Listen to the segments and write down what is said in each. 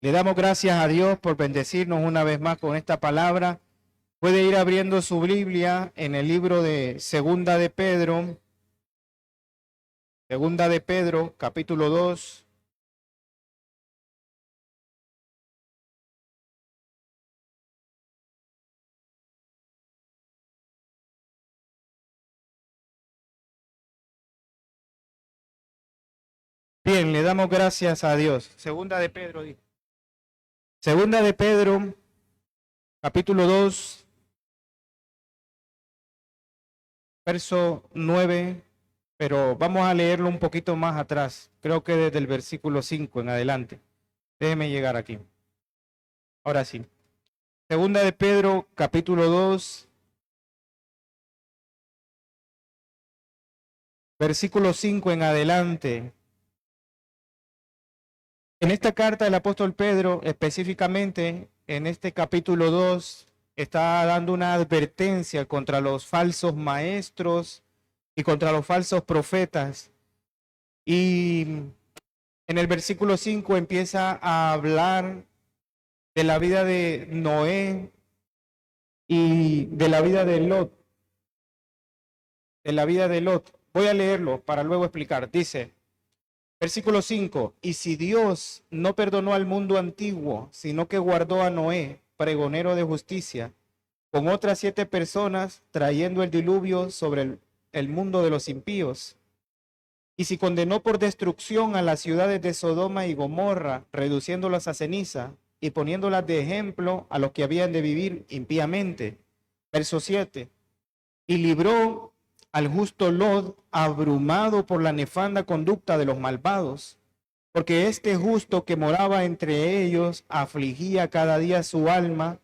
Le damos gracias a Dios por bendecirnos una vez más con esta palabra. Puede ir abriendo su Biblia en el libro de Segunda de Pedro, capítulo 2. Bien, le damos gracias a Dios. Segunda de Pedro, capítulo 2, verso 9, pero vamos a leerlo un poquito más atrás. Creo que desde el versículo 5 en adelante. Déjeme llegar aquí. Ahora sí. Segunda de Pedro, capítulo 2, versículo 5 en adelante. En esta carta del apóstol Pedro, específicamente en este capítulo 2, está dando una advertencia contra los falsos maestros y contra los falsos profetas. Y en el versículo 5 empieza a hablar de la vida de Noé y de la vida de Lot. De la vida de Lot. Voy a leerlo para luego explicar. Dice, versículo 5, y si Dios no perdonó al mundo antiguo, sino que guardó a Noé, pregonero de justicia, con otras 7 personas, trayendo el diluvio sobre el mundo de los impíos, y si condenó por destrucción a las ciudades de Sodoma y Gomorra, reduciéndolas a ceniza, y poniéndolas de ejemplo a los que habían de vivir impíamente. Verso 7, y libró al justo Lot, abrumado por la nefanda conducta de los malvados, porque este justo que moraba entre ellos afligía cada día su alma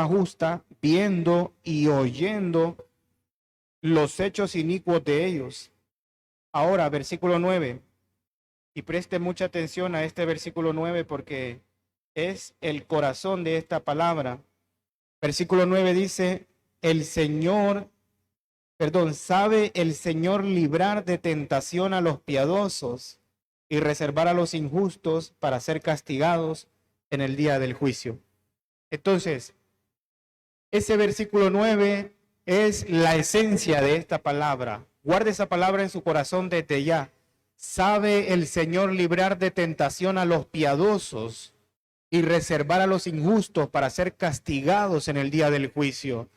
justa, viendo y oyendo los hechos inicuos de ellos. Ahora, versículo 9, y preste mucha atención a este versículo 9 porque es el corazón de esta palabra. Versículo 9 dice, sabe el Señor librar de tentación a los piadosos y reservar a los injustos para ser castigados en el día del juicio. Entonces, ese versículo 9 es la esencia de esta palabra. Guarde esa palabra en su corazón desde ya. Sabe el Señor librar de tentación a los piadosos y reservar a los injustos para ser castigados en el día del juicio.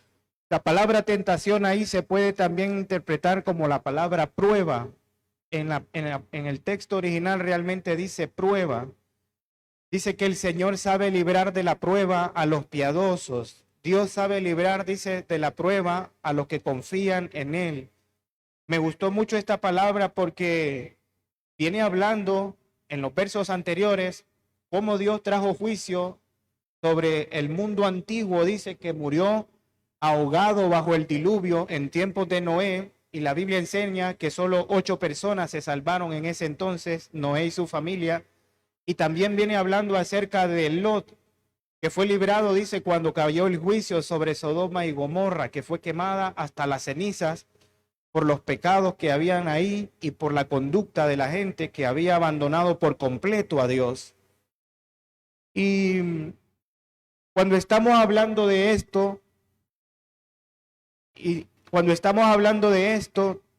La palabra tentación ahí se puede también interpretar como la palabra prueba. En el texto original realmente dice prueba. Dice que el Señor sabe librar de la prueba a los piadosos. Dios sabe librar, dice, de la prueba a los que confían en Él. Me gustó mucho esta palabra porque viene hablando en los versos anteriores cómo Dios trajo juicio sobre el mundo antiguo. Dice que murió ahogado bajo el diluvio en tiempos de Noé, y la Biblia enseña que solo 8 personas se salvaron en ese entonces, Noé y su familia. Y también viene hablando acerca de Lot, que fue librado, dice, cuando cayó el juicio sobre Sodoma y Gomorra, que fue quemada hasta las cenizas por los pecados que habían ahí y por la conducta de la gente que había abandonado por completo a Dios. Y cuando estamos hablando de esto,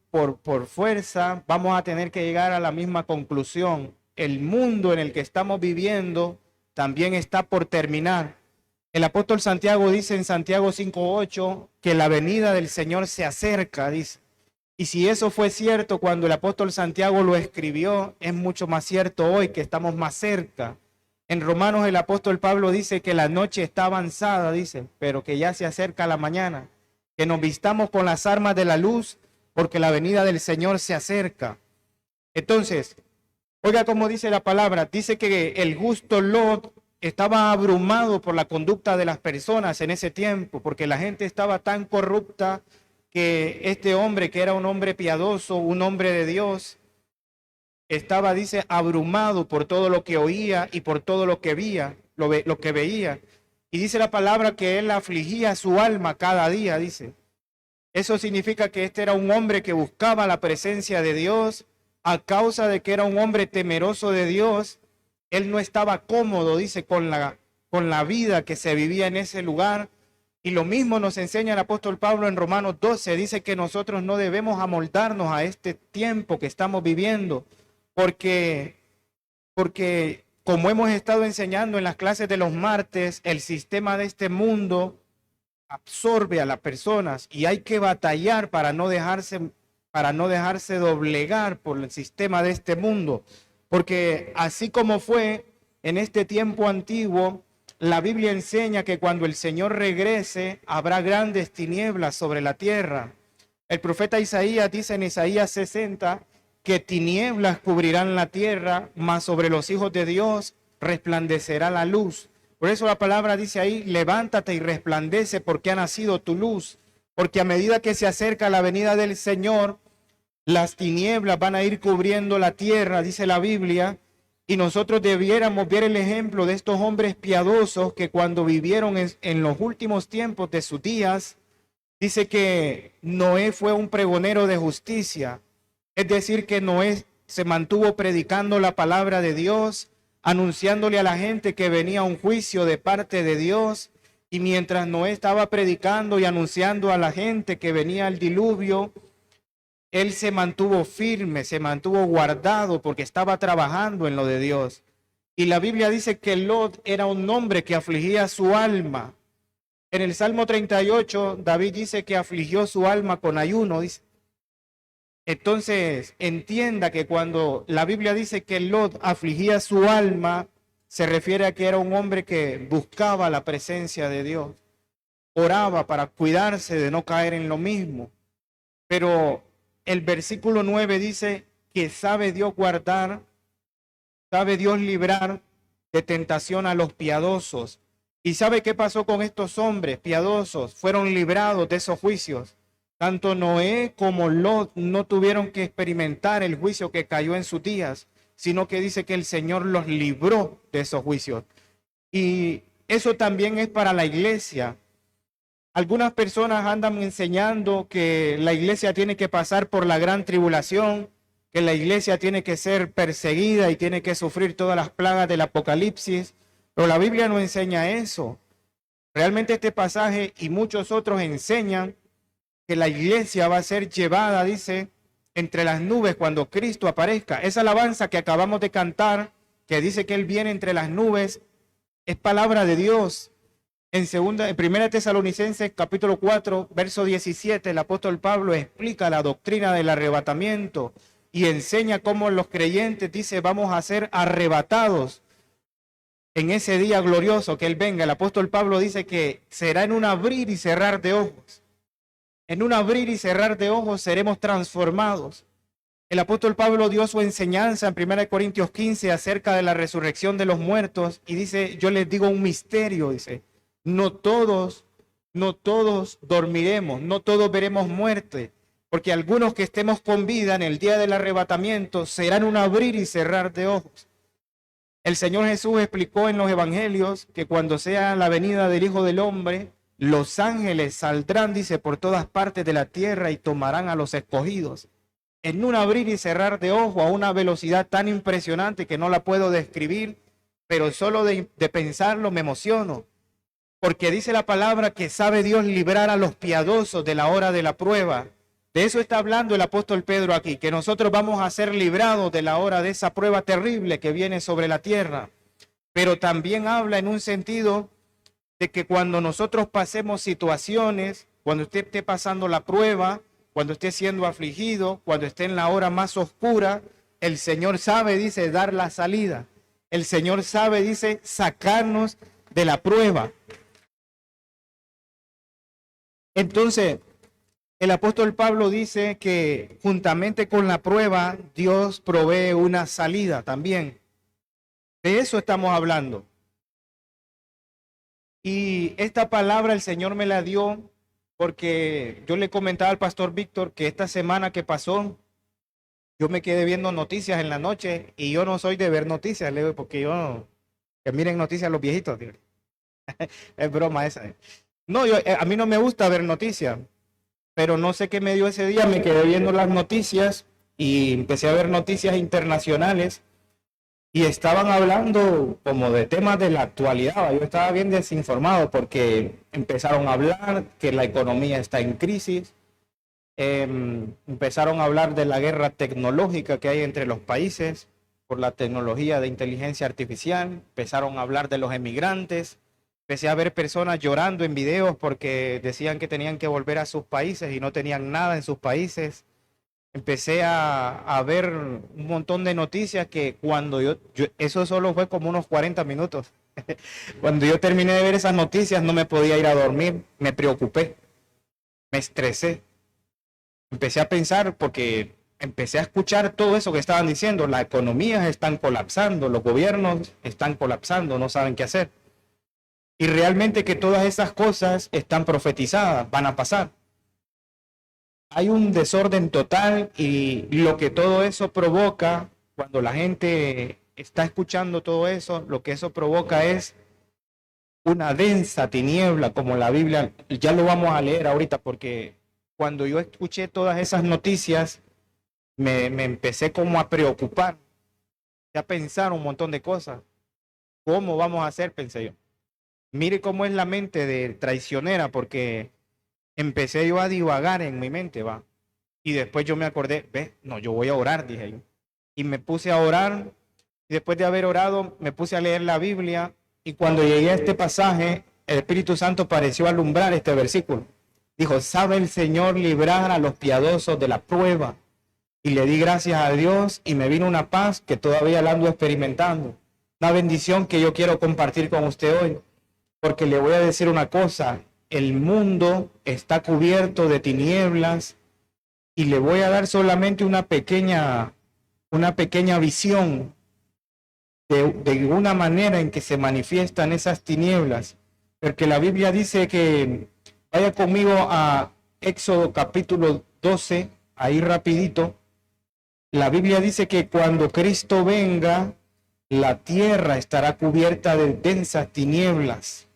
por fuerza, vamos a tener que llegar a la misma conclusión. El mundo en el que estamos viviendo también está por terminar. El apóstol Santiago dice en Santiago 5:8 que la venida del Señor se acerca, dice. Y si eso fue cierto cuando el apóstol Santiago lo escribió, es mucho más cierto hoy que estamos más cerca. En Romanos el apóstol Pablo dice que la noche está avanzada, dice, pero que ya se acerca la mañana. Que nos vistamos con las armas de la luz porque la venida del Señor se acerca. Entonces, oiga cómo dice la palabra. Dice que el justo Lot estaba abrumado por la conducta de las personas en ese tiempo, porque la gente estaba tan corrupta que este hombre, que era un hombre piadoso, un hombre de Dios, estaba, dice, abrumado por todo lo que oía y por todo lo que veía. Y dice la palabra que él afligía su alma cada día, dice. Eso significa que este era un hombre que buscaba la presencia de Dios a causa de que era un hombre temeroso de Dios. Él no estaba cómodo, dice, con la vida que se vivía en ese lugar. Y lo mismo nos enseña el apóstol Pablo en Romanos 12. Dice que nosotros no debemos amoldarnos a este tiempo que estamos viviendo, porque como hemos estado enseñando en las clases de los martes, el sistema de este mundo absorbe a las personas y hay que batallar para no dejarse doblegar por el sistema de este mundo. Porque así como fue en este tiempo antiguo, la Biblia enseña que cuando el Señor regrese, habrá grandes tinieblas sobre la tierra. El profeta Isaías dice en Isaías 60 que tinieblas cubrirán la tierra, mas sobre los hijos de Dios resplandecerá la luz. Por eso la palabra dice ahí, levántate y resplandece porque ha nacido tu luz. Porque a medida que se acerca la venida del Señor, las tinieblas van a ir cubriendo la tierra, dice la Biblia, y nosotros debiéramos ver el ejemplo de estos hombres piadosos que cuando vivieron en los últimos tiempos de sus días, dice que Noé fue un pregonero de justicia. Es decir, que Noé se mantuvo predicando la palabra de Dios, anunciándole a la gente que venía un juicio de parte de Dios. Y mientras Noé estaba predicando y anunciando a la gente que venía el diluvio, él se mantuvo firme, se mantuvo guardado porque estaba trabajando en lo de Dios. Y la Biblia dice que Lot era un hombre que afligía su alma. En el Salmo 38, David dice que afligió su alma con ayuno, dice. Entonces, entienda que cuando la Biblia dice que Lot afligía su alma, se refiere a que era un hombre que buscaba la presencia de Dios, oraba para cuidarse de no caer en lo mismo. Pero el versículo 9 dice que sabe Dios guardar, sabe Dios librar de tentación a los piadosos. ¿Y sabe qué pasó con estos hombres piadosos? Fueron librados de esos juicios. Tanto Noé como Lot no tuvieron que experimentar el juicio que cayó en sus días, sino que dice que el Señor los libró de esos juicios. Y eso también es para la iglesia. Algunas personas andan enseñando que la iglesia tiene que pasar por la gran tribulación, que la iglesia tiene que ser perseguida y tiene que sufrir todas las plagas del Apocalipsis, pero la Biblia no enseña eso. Realmente este pasaje y muchos otros enseñan que la iglesia va a ser llevada, dice, entre las nubes cuando Cristo aparezca. Esa alabanza que acabamos de cantar, que dice que Él viene entre las nubes, es palabra de Dios. En 1 Tesalonicenses capítulo 4, verso 17, el apóstol Pablo explica la doctrina del arrebatamiento y enseña cómo los creyentes, dice, vamos a ser arrebatados en ese día glorioso que Él venga. El apóstol Pablo dice que será en un abrir y cerrar de ojos. En un abrir y cerrar de ojos seremos transformados. El apóstol Pablo dio su enseñanza en 1 Corintios 15 acerca de la resurrección de los muertos y dice, yo les digo un misterio, dice, no todos dormiremos, no todos veremos muerte, porque algunos que estemos con vida en el día del arrebatamiento serán un abrir y cerrar de ojos. El Señor Jesús explicó en los evangelios que cuando sea la venida del Hijo del Hombre, los ángeles saldrán, dice, por todas partes de la tierra y tomarán a los escogidos. En un abrir y cerrar de ojo a una velocidad tan impresionante que no la puedo describir, pero solo de pensarlo me emociono. Porque dice la palabra que sabe Dios librar a los piadosos de la hora de la prueba. De eso está hablando el apóstol Pedro aquí, que nosotros vamos a ser librados de la hora de esa prueba terrible que viene sobre la tierra. Pero también habla en un sentido de que cuando nosotros pasemos situaciones, cuando usted esté pasando la prueba, cuando esté siendo afligido, cuando esté en la hora más oscura, el Señor sabe, dice, dar la salida. El Señor sabe, dice, sacarnos de la prueba. Entonces, el apóstol Pablo dice que juntamente con la prueba, Dios provee una salida también. De eso estamos hablando. Y esta palabra el Señor me la dio porque yo le comentaba al pastor Víctor que esta semana que pasó, yo me quedé viendo noticias en la noche y yo no soy de ver noticias, porque yo, que miren noticias los viejitos, tío. Es broma esa. No, a mí no me gusta ver noticias, pero no sé qué me dio ese día, me quedé viendo las noticias y empecé a ver noticias internacionales y estaban hablando como de temas de la actualidad. Yo estaba bien desinformado porque empezaron a hablar que la economía está en crisis, empezaron a hablar de la guerra tecnológica que hay entre los países por la tecnología de inteligencia artificial, empezaron a hablar de los emigrantes, empecé a ver personas llorando en videos porque decían que tenían que volver a sus países y no tenían nada en sus países. Empecé a ver un montón de noticias que cuando eso solo fue como unos 40 minutos. Cuando yo terminé de ver esas noticias no me podía ir a dormir, me preocupé, me estresé. Empecé a pensar porque empecé a escuchar todo eso que estaban diciendo. Las economías están colapsando, los gobiernos están colapsando, no saben qué hacer. Y realmente que todas esas cosas están profetizadas, van a pasar. Hay un desorden total y lo que todo eso provoca, cuando la gente está escuchando todo eso, lo que eso provoca es una densa tiniebla, como la Biblia, ya lo vamos a leer ahorita, porque cuando yo escuché todas esas noticias, me empecé como a preocupar, a pensar un montón de cosas. ¿Cómo vamos a hacer? Pensé yo. Mire cómo es la mente de traicionera, porque empecé yo a divagar en mi mente, va. Y después yo me acordé, ve, no, yo voy a orar, dije yo. Y me puse a orar, y después de haber orado, me puse a leer la Biblia, y cuando llegué a este pasaje, el Espíritu Santo pareció alumbrar este versículo. Dijo, ¿sabe el Señor librar a los piadosos de la prueba? Y le di gracias a Dios, y me vino una paz que todavía la ando experimentando. Una bendición que yo quiero compartir con usted hoy, porque le voy a decir una cosa, el mundo está cubierto de tinieblas, y le voy a dar solamente una pequeña visión de una manera en que se manifiestan esas tinieblas. Porque la Biblia dice que, vaya conmigo a Éxodo capítulo 12, ahí rapidito. La Biblia dice que cuando Cristo venga, la tierra estará cubierta de densas tinieblas.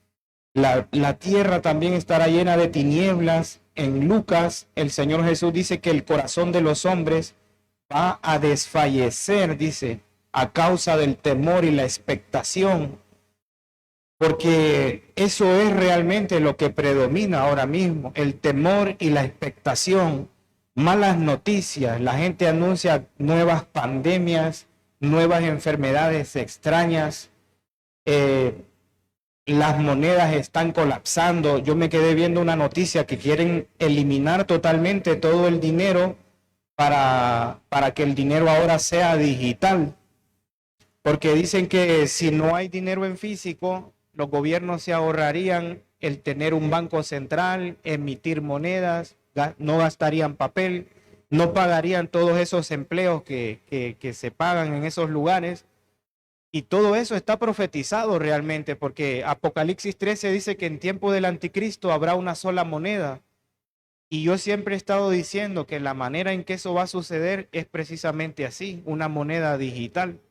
La tierra también estará llena de tinieblas. En Lucas, el Señor Jesús dice que el corazón de los hombres va a desfallecer, dice, a causa del temor y la expectación, porque eso es realmente lo que predomina ahora mismo, el temor y la expectación, malas noticias, la gente anuncia nuevas pandemias, nuevas enfermedades extrañas, las monedas están colapsando. Yo me quedé viendo una noticia que quieren eliminar totalmente todo el dinero para que el dinero ahora sea digital. Porque dicen que si no hay dinero en físico, los gobiernos se ahorrarían el tener un banco central, emitir monedas, no gastarían papel, no pagarían todos esos empleos que se pagan en esos lugares. Y todo eso está profetizado realmente, porque Apocalipsis 13 dice que en tiempo del anticristo habrá una sola moneda. Y yo siempre he estado diciendo que la manera en que eso va a suceder es precisamente así, una moneda digital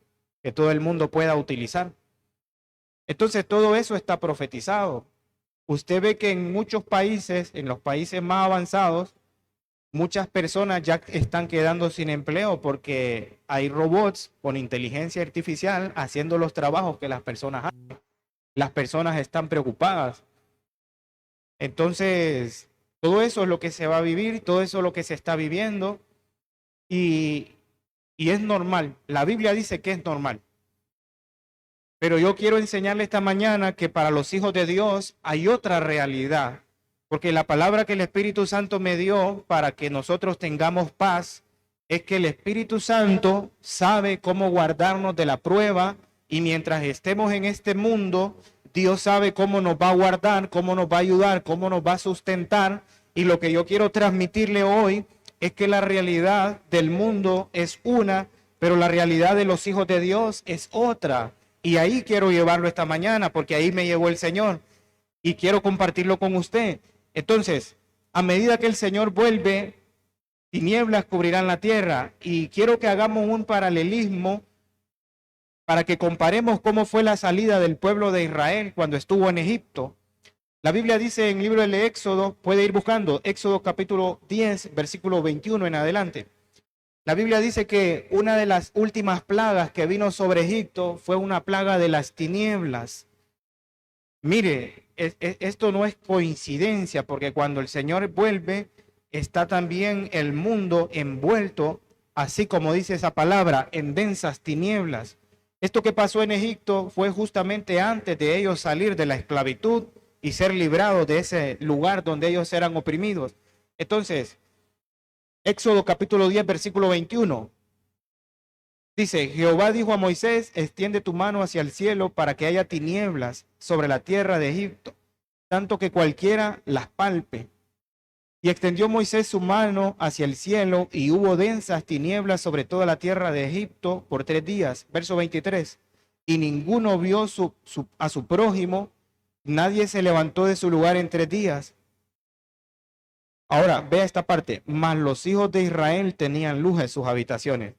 que todo el mundo pueda utilizar. Entonces todo eso está profetizado. Usted ve que en muchos países, en los países más avanzados, muchas personas ya están quedando sin empleo porque hay robots con inteligencia artificial haciendo los trabajos que las personas hacen. Las personas están preocupadas. Entonces, todo eso es lo que se va a vivir, todo eso es lo que se está viviendo y, y es normal. La Biblia dice que es normal. Pero yo quiero enseñarle esta mañana que para los hijos de Dios hay otra realidad. Porque la palabra que el Espíritu Santo me dio para que nosotros tengamos paz es que el Espíritu Santo sabe cómo guardarnos de la prueba y mientras estemos en este mundo, Dios sabe cómo nos va a guardar, cómo nos va a ayudar, cómo nos va a sustentar. Y lo que yo quiero transmitirle hoy es que la realidad del mundo es una, pero la realidad de los hijos de Dios es otra. Y ahí quiero llevarlo esta mañana porque ahí me llevó el Señor y quiero compartirlo con usted. Entonces, a medida que el Señor vuelve, tinieblas cubrirán la tierra. Y quiero que hagamos un paralelismo para que comparemos cómo fue la salida del pueblo de Israel cuando estuvo en Egipto. La Biblia dice en el libro del Éxodo, puede ir buscando, Éxodo capítulo 10, versículo 21 en adelante. La Biblia dice que una de las últimas plagas que vino sobre Egipto fue una plaga de las tinieblas. Mire, esto no es coincidencia, porque cuando el Señor vuelve, está también el mundo envuelto, así como dice esa palabra, en densas tinieblas. Esto que pasó en Egipto fue justamente antes de ellos salir de la esclavitud y ser librados de ese lugar donde ellos eran oprimidos. Entonces, Éxodo capítulo 10, versículo 21. Dice, Jehová dijo a Moisés, extiende tu mano hacia el cielo para que haya tinieblas sobre la tierra de Egipto, tanto que cualquiera las palpe. Y extendió Moisés su mano hacia el cielo y hubo densas tinieblas sobre toda la tierra de Egipto por 3 días. Verso 23. Y ninguno vio a su prójimo, nadie se levantó de su lugar en 3 días. Ahora, vea esta parte, mas los hijos de Israel tenían luz en sus habitaciones.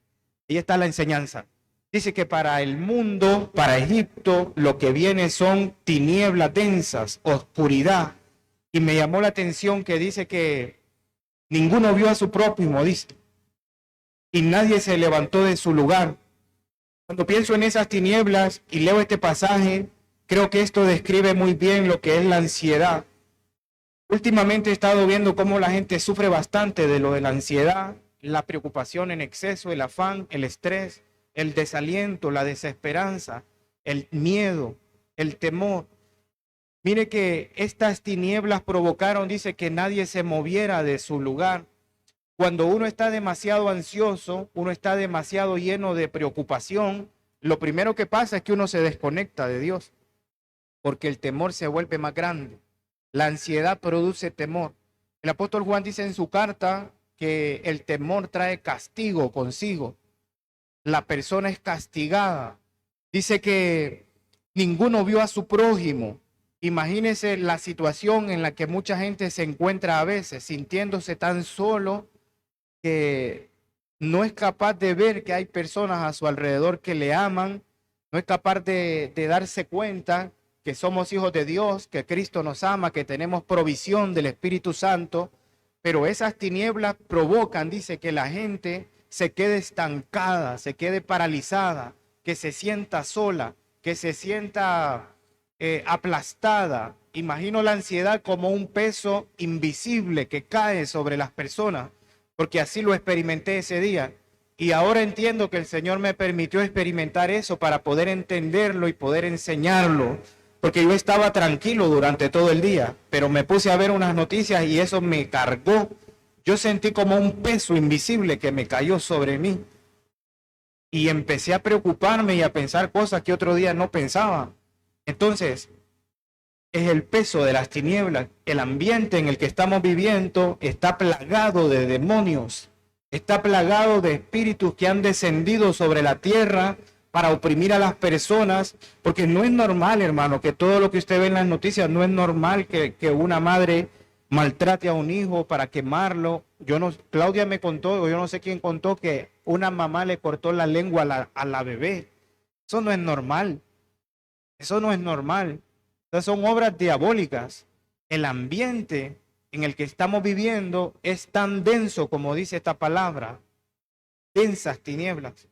Ahí está la enseñanza. Dice que para el mundo, para Egipto, lo que viene son tinieblas densas, oscuridad. Y me llamó la atención que dice que ninguno vio a su prójimo, dice, y nadie se levantó de su lugar. Cuando pienso en esas tinieblas y leo este pasaje, creo que esto describe muy bien lo que es la ansiedad. Últimamente he estado viendo cómo la gente sufre bastante de lo de la ansiedad, la preocupación en exceso, el afán, el estrés, el desaliento, la desesperanza, el miedo, el temor. Mire que estas tinieblas provocaron, dice, que nadie se moviera de su lugar. Cuando uno está demasiado ansioso, uno está demasiado lleno de preocupación, lo primero que pasa es que uno se desconecta de Dios, porque el temor se vuelve más grande. La ansiedad produce temor. El apóstol Juan dice en su carta que el temor trae castigo consigo. La persona es castigada. Dice que ninguno vio a su prójimo. Imagínese la situación en la que mucha gente se encuentra a veces, sintiéndose tan solo que no es capaz de ver que hay personas a su alrededor que le aman, no es capaz de darse cuenta que somos hijos de Dios, que Cristo nos ama, que tenemos provisión del Espíritu Santo, pero esas tinieblas provocan, dice, que la gente se quede estancada, se quede paralizada, que se sienta sola, que se sienta aplastada. Imagino la ansiedad como un peso invisible que cae sobre las personas, porque así lo experimenté ese día. Y ahora entiendo que el Señor me permitió experimentar eso para poder entenderlo y poder enseñarlo. Porque yo estaba tranquilo durante todo el día, pero me puse a ver unas noticias y eso me cargó. Yo sentí como un peso invisible que me cayó sobre mí. Y empecé a preocuparme y a pensar cosas que otro día no pensaba. Entonces, es el peso de las tinieblas. El ambiente en el que estamos viviendo está plagado de demonios. Está plagado de espíritus que han descendido sobre la tierra para oprimir a las personas, porque no es normal, hermano, que todo lo que usted ve en las noticias, no es normal que una madre maltrate a un hijo para quemarlo. Claudia me contó, o yo no sé quién contó, que una mamá le cortó la lengua a la bebé. Eso no es normal. Eso no es normal. Estas son obras diabólicas. El ambiente en el que estamos viviendo es tan denso como dice esta palabra. Densas tinieblas.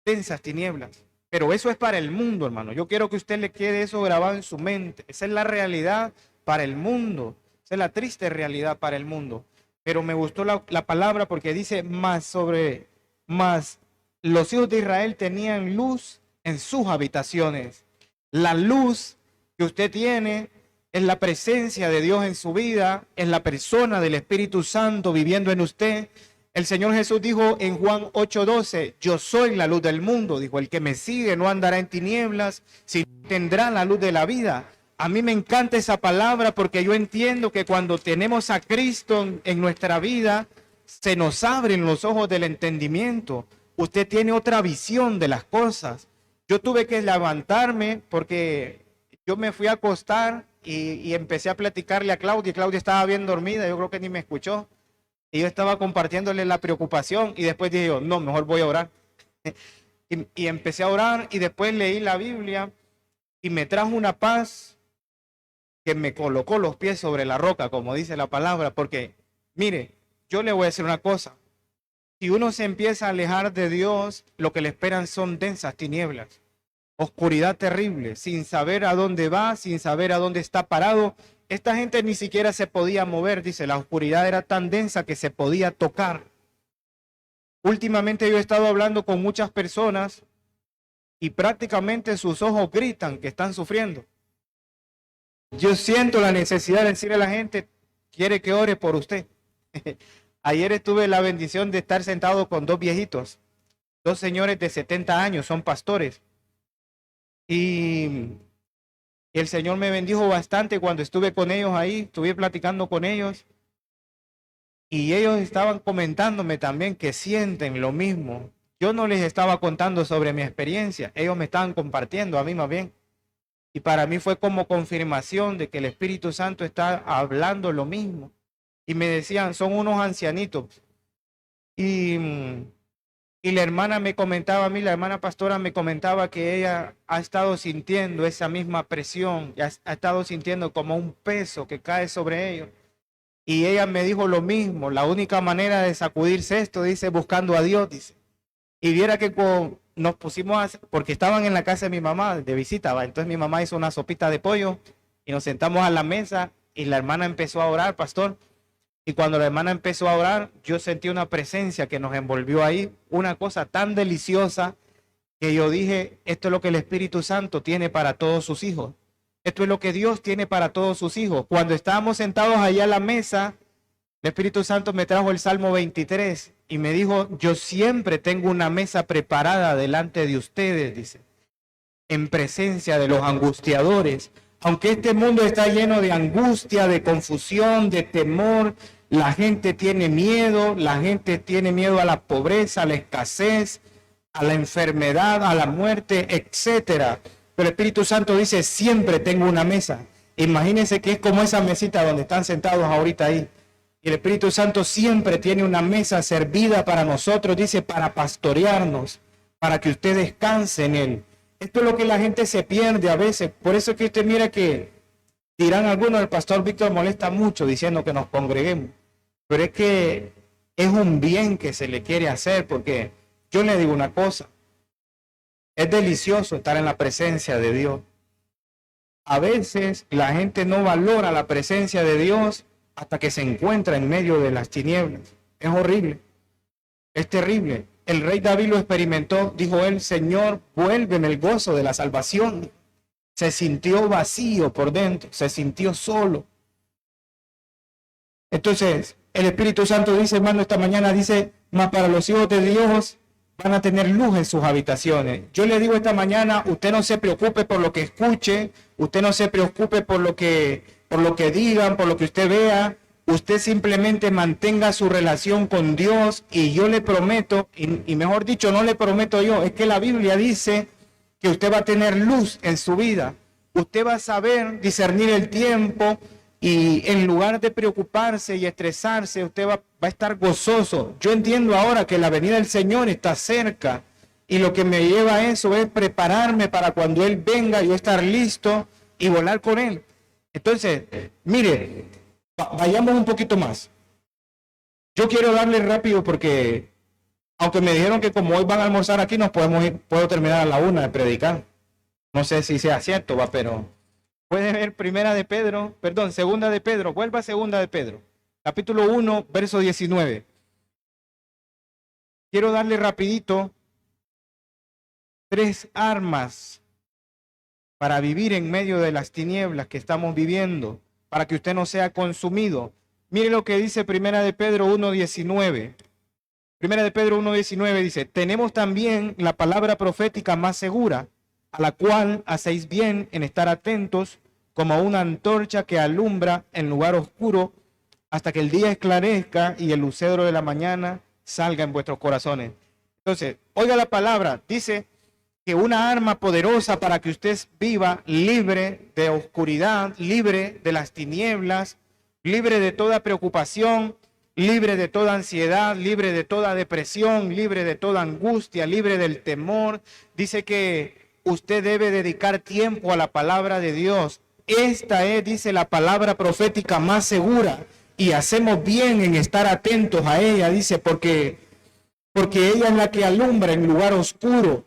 Densas tinieblas. Pero eso es para el mundo, hermano. Yo quiero que usted le quede eso grabado en su mente. Esa es la realidad para el mundo. Esa es la triste realidad para el mundo. Pero me gustó la palabra porque dice más los hijos de Israel tenían luz en sus habitaciones. La luz que usted tiene es la presencia de Dios en su vida, es la persona del Espíritu Santo viviendo en usted. El Señor Jesús dijo en Juan 8:12, yo soy la luz del mundo. Dijo, el que me sigue no andará en tinieblas, sino tendrá la luz de la vida. A mí me encanta esa palabra porque yo entiendo que cuando tenemos a Cristo en nuestra vida, se nos abren los ojos del entendimiento. Usted tiene otra visión de las cosas. Yo tuve que levantarme porque yo me fui a acostar y empecé a platicarle a Claudia. Claudia estaba bien dormida, yo creo que ni me escuchó. Y yo estaba compartiéndole la preocupación y después dije yo, no, mejor voy a orar. Y empecé a orar y después leí la Biblia y me trajo una paz que me colocó los pies sobre la roca, como dice la palabra, porque mire, yo le voy a decir una cosa. Si uno se empieza a alejar de Dios, lo que le esperan son densas tinieblas, oscuridad terrible, sin saber a dónde va, sin saber a dónde está parado. Esta gente ni siquiera se podía mover, dice, la oscuridad era tan densa que se podía tocar. Últimamente yo he estado hablando con muchas personas y prácticamente sus ojos gritan que están sufriendo. Yo siento la necesidad de decirle a la gente, quiere que ore por usted. Ayer tuve la bendición de estar sentado con dos viejitos, dos señores de 70 años, son pastores. Y el Señor me bendijo bastante cuando estuve con ellos ahí, estuve platicando con ellos. Y ellos estaban comentándome también que sienten lo mismo. Yo no les estaba contando sobre mi experiencia, ellos me estaban compartiendo a mí más bien. Y para mí fue como confirmación de que el Espíritu Santo está hablando lo mismo. Y me decían, son unos ancianitos. Y la hermana me comentaba a mí, la hermana pastora me comentaba que ella ha estado sintiendo esa misma presión, ha estado sintiendo como un peso que cae sobre ellos. Y ella me dijo lo mismo, la única manera de sacudirse esto, dice, buscando a Dios, dice. Y viera que nos pusimos, porque estaban en la casa de mi mamá de visita, ¿va? Entonces mi mamá hizo una sopita de pollo y nos sentamos a la mesa y la hermana empezó a orar, pastor. Y cuando la hermana empezó a orar, yo sentí una presencia que nos envolvió ahí, una cosa tan deliciosa que yo dije, esto es lo que el Espíritu Santo tiene para todos sus hijos. Esto es lo que Dios tiene para todos sus hijos. Cuando estábamos sentados allá a la mesa, el Espíritu Santo me trajo el Salmo 23 y me dijo, yo siempre tengo una mesa preparada delante de ustedes, dice, en presencia de los angustiadores. Aunque este mundo está lleno de angustia, de confusión, de temor, la gente tiene miedo a la pobreza, a la escasez, a la enfermedad, a la muerte, etcétera. Pero el Espíritu Santo dice, siempre tengo una mesa. Imagínense que es como esa mesita donde están sentados ahorita ahí. Y el Espíritu Santo siempre tiene una mesa servida para nosotros, dice, para pastorearnos, para que usted descanse en él. Esto es lo que la gente se pierde a veces. Por eso es que usted mira que dirán algunos, el pastor Víctor molesta mucho diciendo que nos congreguemos. Pero es que es un bien que se le quiere hacer, porque yo le digo una cosa. Es delicioso estar en la presencia de Dios. A veces la gente no valora la presencia de Dios hasta que se encuentra en medio de las tinieblas. Es horrible, es terrible. El rey David lo experimentó, dijo él, Señor, vuélveme el gozo de la salvación. Se sintió vacío por dentro, se sintió solo. Entonces, el Espíritu Santo dice, hermano, esta mañana dice, mas para los hijos de Dios van a tener luz en sus habitaciones. Yo le digo esta mañana, usted no se preocupe por lo que escuche, usted no se preocupe por lo que digan, por lo que usted vea. Usted simplemente mantenga su relación con Dios y yo le prometo, y mejor dicho, no le prometo yo, es que la Biblia dice que usted va a tener luz en su vida. Usted va a saber discernir el tiempo y en lugar de preocuparse y estresarse, usted va a estar gozoso. Yo entiendo ahora que la venida del Señor está cerca y lo que me lleva a eso es prepararme para cuando Él venga, yo estar listo y volar con Él. Entonces, mire, vayamos un poquito más. Yo quiero darle rápido porque, aunque me dijeron que como hoy van a almorzar aquí, nos podemos ir, puedo terminar a la 1 de predicar. No sé si sea cierto, pero puede ver segunda de Pedro, vuelva a segunda de Pedro, capítulo 1, verso 19. Quiero darle rapidito 3 armas para vivir en medio de las tinieblas que estamos viviendo, para que usted no sea consumido. Mire lo que dice Primera de Pedro 1:19. Primera de Pedro 1:19 dice, tenemos también la palabra profética más segura, a la cual hacéis bien en estar atentos como una antorcha que alumbra en lugar oscuro hasta que el día esclarezca y el lucero de la mañana salga en vuestros corazones. Entonces, oiga la palabra, dice que una arma poderosa para que usted viva libre de oscuridad, libre de las tinieblas, libre de toda preocupación, libre de toda ansiedad, libre de toda depresión, libre de toda angustia, libre del temor. Dice que usted debe dedicar tiempo a la palabra de Dios. Esta es, dice, la palabra profética más segura y hacemos bien en estar atentos a ella, dice, porque porque ella es la que alumbra en lugar oscuro.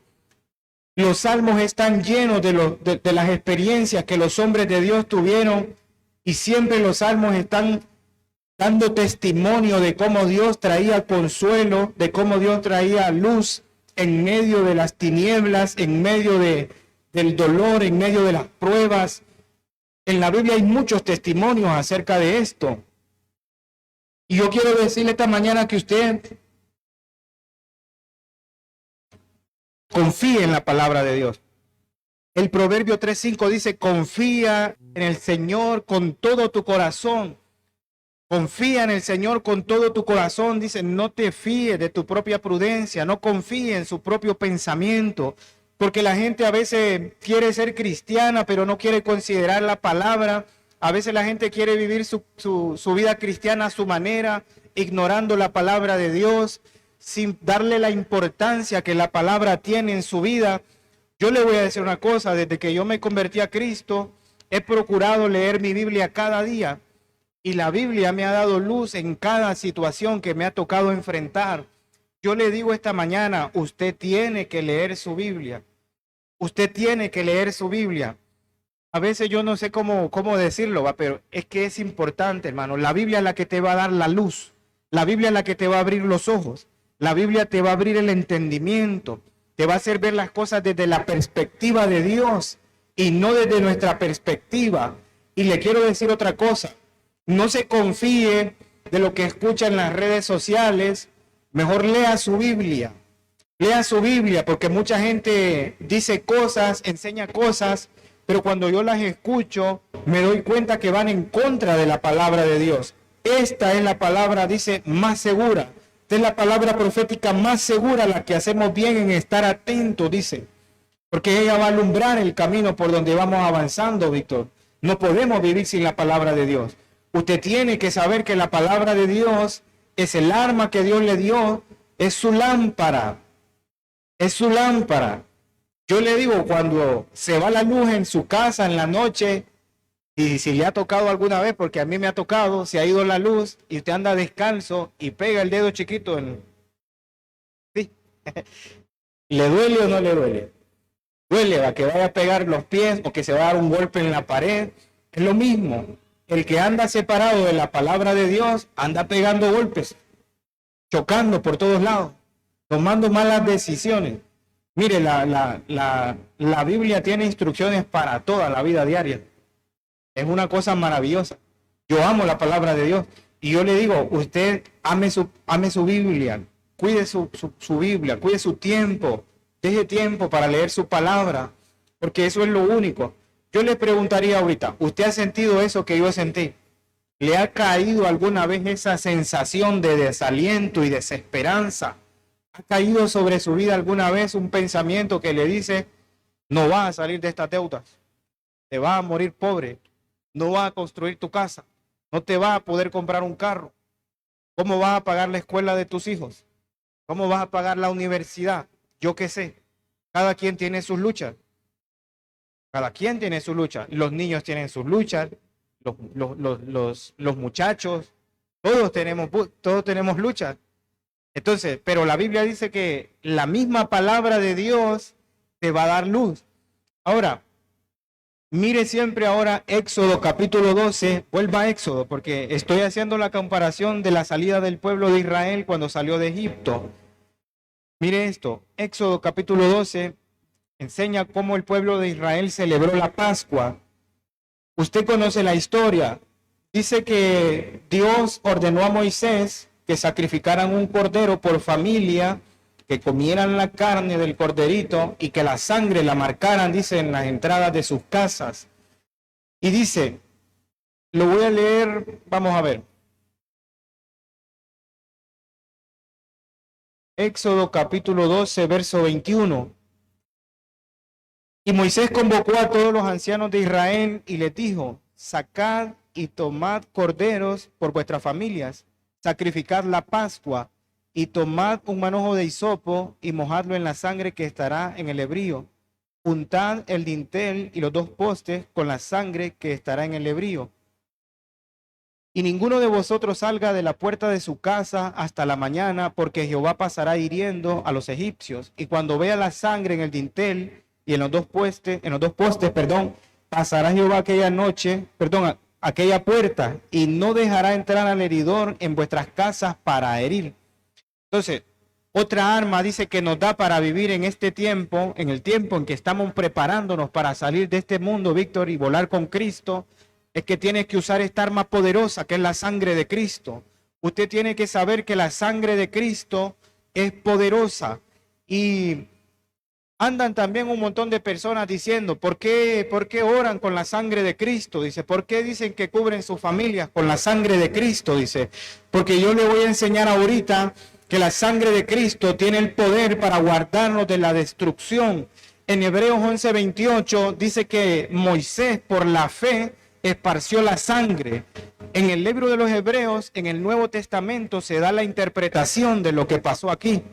Los salmos están llenos de las experiencias que los hombres de Dios tuvieron, y siempre los salmos están dando testimonio de cómo Dios traía consuelo, de cómo Dios traía luz en medio de las tinieblas, en medio del dolor, en medio de las pruebas. En la Biblia hay muchos testimonios acerca de esto. Y yo quiero decirle esta mañana que usted confíe en la palabra de Dios. El Proverbio 3:5 dice: confía en el Señor con todo tu corazón. Confía en el Señor con todo tu corazón. Dice, no te fíes de tu propia prudencia, no confíe en su propio pensamiento, porque la gente a veces quiere ser cristiana, pero no quiere considerar la palabra. A veces la gente quiere vivir su vida cristiana a su manera, ignorando la palabra de Dios, sin darle la importancia que la palabra tiene en su vida. Yo le voy a decir una cosa: desde que yo me convertí a Cristo, he procurado leer mi Biblia cada día. Y la Biblia me ha dado luz en cada situación que me ha tocado enfrentar. Yo le digo esta mañana, usted tiene que leer su Biblia. Usted tiene que leer su Biblia. A veces yo no sé cómo decirlo, pero es que es importante, hermano. La Biblia es la que te va a dar la luz. La Biblia es la que te va a abrir los ojos. La Biblia te va a abrir el entendimiento. Te va a hacer ver las cosas desde la perspectiva de Dios y no desde nuestra perspectiva. Y le quiero decir otra cosa. No se confíe de lo que escucha en las redes sociales. Mejor lea su Biblia. Lea su Biblia, porque mucha gente dice cosas, enseña cosas, pero cuando yo las escucho, me doy cuenta que van en contra de la palabra de Dios. Esta es la palabra, dice, más segura. Esta es la palabra profética más segura, la que hacemos bien en estar atentos, dice. Porque ella va a alumbrar el camino por donde vamos avanzando, Víctor. No podemos vivir sin la palabra de Dios. Usted tiene que saber que la palabra de Dios es el arma que Dios le dio, es su lámpara. Es su lámpara. Yo le digo, cuando se va la luz en su casa en la noche, y si le ha tocado alguna vez, porque a mí me ha tocado, se ha ido la luz y usted anda descalzo y pega el dedo chiquito en... ¿Sí? ¿Le duele o no le duele? Duele, a que vaya a pegar los pies o que se va a dar un golpe en la pared. Es lo mismo. El que anda separado de la palabra de Dios anda pegando golpes, chocando por todos lados, tomando malas decisiones. Mire, la Biblia tiene instrucciones para toda la vida diaria. Es una cosa maravillosa. Yo amo la palabra de Dios. Y yo le digo, usted ame su Biblia, cuide su Biblia, cuide su tiempo, deje tiempo para leer su palabra, porque eso es lo único. Yo le preguntaría ahorita, ¿usted ha sentido eso que yo sentí? ¿Le ha caído alguna vez esa sensación de desaliento y desesperanza? ¿Ha caído sobre su vida alguna vez un pensamiento que le dice, no vas a salir de estas deudas, te vas a morir pobre, no vas a construir tu casa, no te vas a poder comprar un carro? ¿Cómo vas a pagar la escuela de tus hijos? ¿Cómo vas a pagar la universidad? Yo qué sé. Cada quien tiene sus luchas. Cada quien tiene su lucha. Los niños tienen sus luchas, los muchachos, todos tenemos luchas. Entonces, pero la Biblia dice que la misma palabra de Dios te va a dar luz. Ahora, mire siempre ahora Éxodo capítulo 12, vuelva a Éxodo, porque estoy haciendo la comparación de la salida del pueblo de Israel cuando salió de Egipto. Mire esto, Éxodo capítulo 12 enseña cómo el pueblo de Israel celebró la Pascua. Usted conoce la historia. Dice que Dios ordenó a Moisés que sacrificaran un cordero por familia, que comieran la carne del corderito y que la sangre la marcaran, dice, en las entradas de sus casas. Y dice, lo voy a leer, vamos a ver. Éxodo capítulo 12, verso 21. Y Moisés convocó a todos los ancianos de Israel y les dijo, sacad y tomad corderos por vuestras familias, sacrificad la Pascua y tomad un manojo de hisopo y mojadlo en la sangre que estará en el hebrío. Untad el dintel y los dos postes con la sangre que estará en el hebrío. Y ninguno de vosotros salga de la puerta de su casa hasta la mañana, porque Jehová pasará hiriendo a los egipcios. Y cuando vea la sangre en el dintel y en los dos postes, pasará Jehová aquella noche, aquella puerta, y no dejará entrar al heridor en vuestras casas para herir. Entonces, otra arma dice que nos da para vivir en este tiempo, en el tiempo en que estamos preparándonos para salir de este mundo, Víctor, y volar con Cristo, es que tienes que usar esta arma poderosa que es la sangre de Cristo. Usted tiene que saber que la sangre de Cristo es poderosa. Y andan también un montón de personas diciendo, ¿por qué oran con la sangre de Cristo? Dice, ¿por qué dicen que cubren sus familias con la sangre de Cristo? Dice, porque yo le voy a enseñar ahorita que la sangre de Cristo tiene el poder para guardarnos de la destrucción. En Hebreos 11:28 dice que Moisés por la fe esparció la sangre. En el libro de los Hebreos, en el Nuevo Testamento, se da la interpretación de lo que pasó aquí.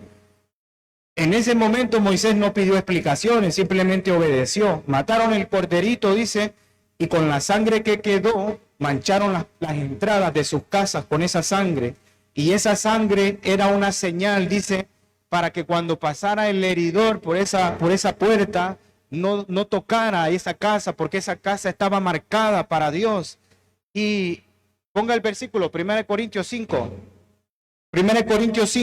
En ese momento Moisés no pidió explicaciones, simplemente obedeció. Mataron el corderito, dice, y con la sangre que quedó, mancharon las entradas de sus casas con esa sangre. Y esa sangre era una señal, dice, para que cuando pasara el heridor por esa puerta, no tocara esa casa, porque esa casa estaba marcada para Dios. Y ponga el versículo, 1 Corintios 5. 1 Corintios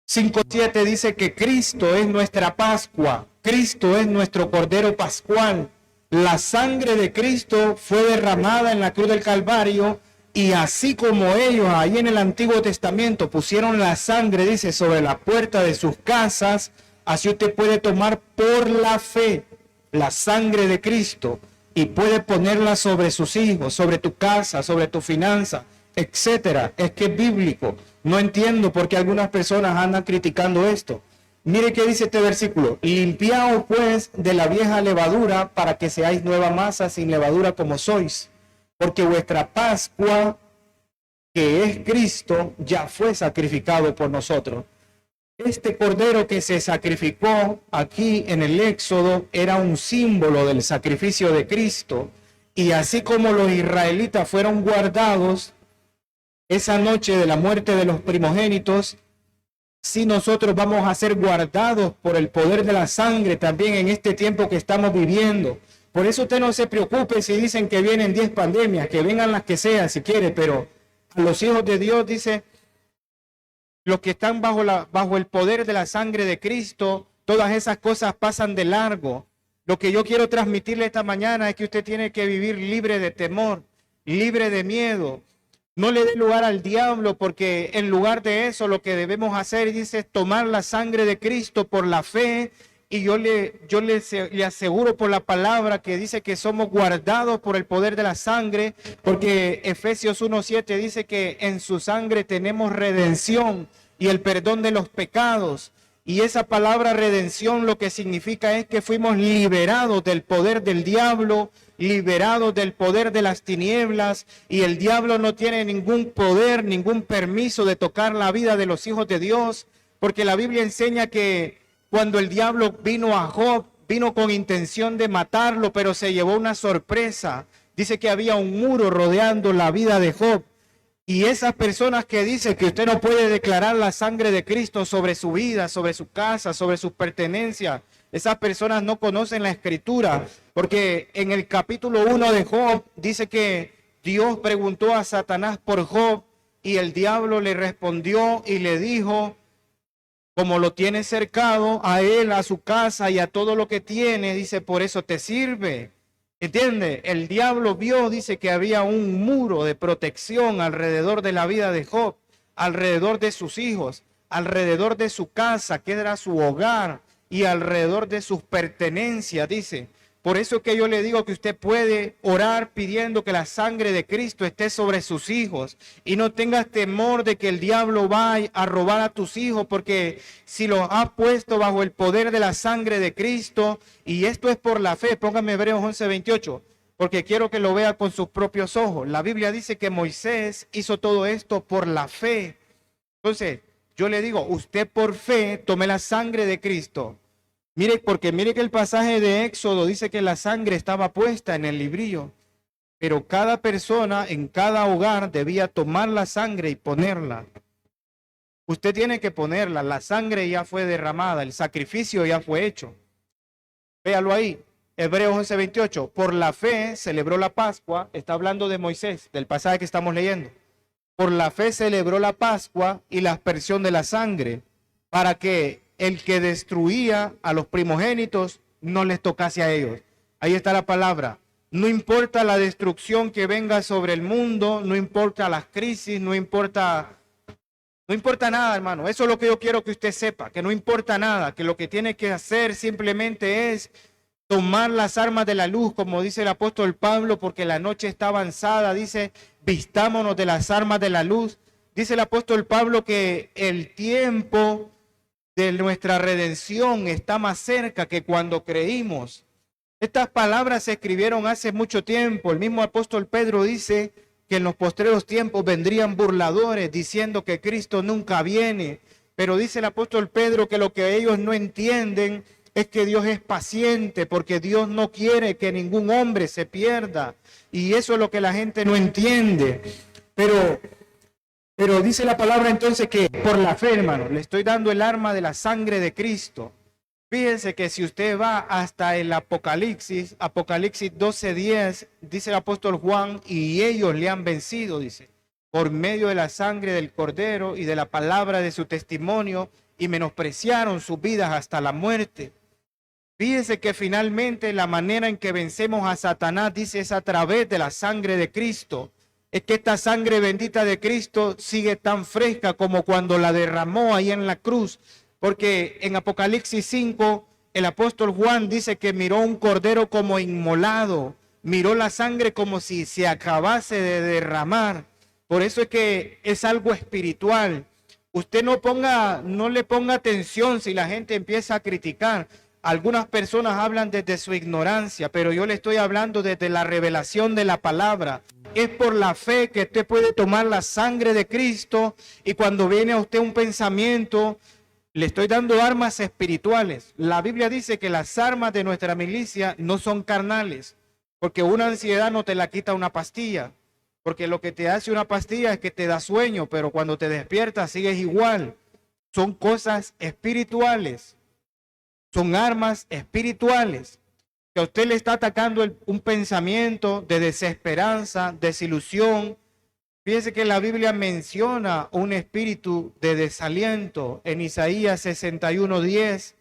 5:7 dice que Cristo es nuestra Pascua, Cristo es nuestro Cordero Pascual. La sangre de Cristo fue derramada en la cruz del Calvario, y así como ellos ahí en el Antiguo Testamento pusieron la sangre, dice, sobre la puerta de sus casas, así usted puede tomar por la fe la sangre de Cristo y puede ponerla sobre sus hijos, sobre tu casa, sobre tu finanza, etcétera. Es que es bíblico. No entiendo por qué algunas personas andan criticando esto. Mire qué dice este versículo. Limpiaos pues de la vieja levadura para que seáis nueva masa sin levadura como sois. Porque vuestra Pascua, que es Cristo, ya fue sacrificado por nosotros. Este cordero que se sacrificó aquí en el Éxodo era un símbolo del sacrificio de Cristo. Y así como los israelitas fueron guardados esa noche de la muerte de los primogénitos, si nosotros vamos a ser guardados por el poder de la sangre también en este tiempo que estamos viviendo. Por eso usted no se preocupe si dicen que vienen 10 pandemias, que vengan las que sean si quiere, pero a los hijos de Dios, dice, los que están bajo el poder de la sangre de Cristo, todas esas cosas pasan de largo. Lo que yo quiero transmitirle esta mañana es que usted tiene que vivir libre de temor, libre de miedo. No le dé lugar al diablo, porque en lugar de eso lo que debemos hacer, dice, es tomar la sangre de Cristo por la fe. Y yo le aseguro por la palabra que dice que somos guardados por el poder de la sangre, porque Efesios 1:7 dice que en su sangre tenemos redención y el perdón de los pecados. Y esa palabra redención lo que significa es que fuimos liberados del poder del diablo, liberados del poder de las tinieblas, y el diablo no tiene ningún poder, ningún permiso de tocar la vida de los hijos de Dios, porque la Biblia enseña que cuando el diablo vino a Job, vino con intención de matarlo, pero se llevó una sorpresa. Dice que había un muro rodeando la vida de Job. Y esas personas que dicen que usted no puede declarar la sangre de Cristo sobre su vida, sobre su casa, sobre sus pertenencias, esas personas no conocen la Escritura. Porque en el capítulo 1 de Job dice que Dios preguntó a Satanás por Job y el diablo le respondió y le dijo: como lo tiene cercado a él, a su casa y a todo lo que tiene, dice, por eso te sirve. ¿Entiende? El diablo vio, dice, que había un muro de protección alrededor de la vida de Job, alrededor de sus hijos, alrededor de su casa, que era su hogar, y alrededor de sus pertenencias, dice. Por eso que yo le digo que usted puede orar pidiendo que la sangre de Cristo esté sobre sus hijos y no tengas temor de que el diablo vaya a robar a tus hijos, porque si los has puesto bajo el poder de la sangre de Cristo, y esto es por la fe, póngame Hebreos 11:28, porque quiero que lo vea con sus propios ojos. La Biblia dice que Moisés hizo todo esto por la fe. Entonces, yo le digo, usted por fe tome la sangre de Cristo. Mire, porque mire que el pasaje de Éxodo dice que la sangre estaba puesta en el librillo. pero cada persona en cada hogar debía tomar la sangre y ponerla. Usted tiene que ponerla, la sangre ya fue derramada, el sacrificio ya fue hecho. Véalo ahí, Hebreos 11:28. Por la fe celebró la Pascua, está hablando de Moisés, del pasaje que estamos leyendo. Por la fe celebró la Pascua y la aspersión de la sangre, para que el que destruía a los primogénitos no les tocase a ellos. Ahí está la palabra. No importa la destrucción que venga sobre el mundo, no importa las crisis, no importa nada, hermano. Eso es lo que yo quiero que usted sepa, que no importa nada, que lo que tiene que hacer simplemente es tomar las armas de la luz, como dice el apóstol Pablo, porque la noche está avanzada, dice, vistámonos de las armas de la luz. Dice el apóstol Pablo que el tiempo de nuestra redención está más cerca que cuando creímos. Estas palabras se escribieron hace mucho tiempo. El mismo apóstol Pedro dice que en los postreros tiempos vendrían burladores diciendo que Cristo nunca viene. Pero dice el apóstol Pedro que lo que ellos no entienden es que Dios es paciente, porque Dios no quiere que ningún hombre se pierda. Y eso es lo que la gente no entiende. Pero dice la palabra entonces que por la fe, hermano, le estoy dando el arma de la sangre de Cristo. Fíjense que si usted va hasta el Apocalipsis 12:10, dice el apóstol Juan, y ellos le han vencido, dice, por medio de la sangre del Cordero y de la palabra de su testimonio, y menospreciaron sus vidas hasta la muerte. Fíjense que finalmente la manera en que vencemos a Satanás, dice, es a través de la sangre de Cristo. Es que esta sangre bendita de Cristo sigue tan fresca como cuando la derramó ahí en la cruz. Porque en Apocalipsis 5, el apóstol Juan dice que miró un cordero como inmolado, miró la sangre como si se acabase de derramar. Por eso es que es algo espiritual. Usted no le ponga atención si la gente empieza a criticar. Algunas personas hablan desde su ignorancia, pero yo le estoy hablando desde la revelación de la palabra. Es por la fe que usted puede tomar la sangre de Cristo, y cuando viene a usted un pensamiento, le estoy dando armas espirituales. La Biblia dice que las armas de nuestra milicia no son carnales, porque una ansiedad no te la quita una pastilla, porque lo que te hace una pastilla es que te da sueño, pero cuando te despiertas sigues igual. Son cosas espirituales, son armas espirituales, que a usted le está atacando un pensamiento de desesperanza, desilusión. Fíjese que la Biblia menciona un espíritu de desaliento. En Isaías 61:10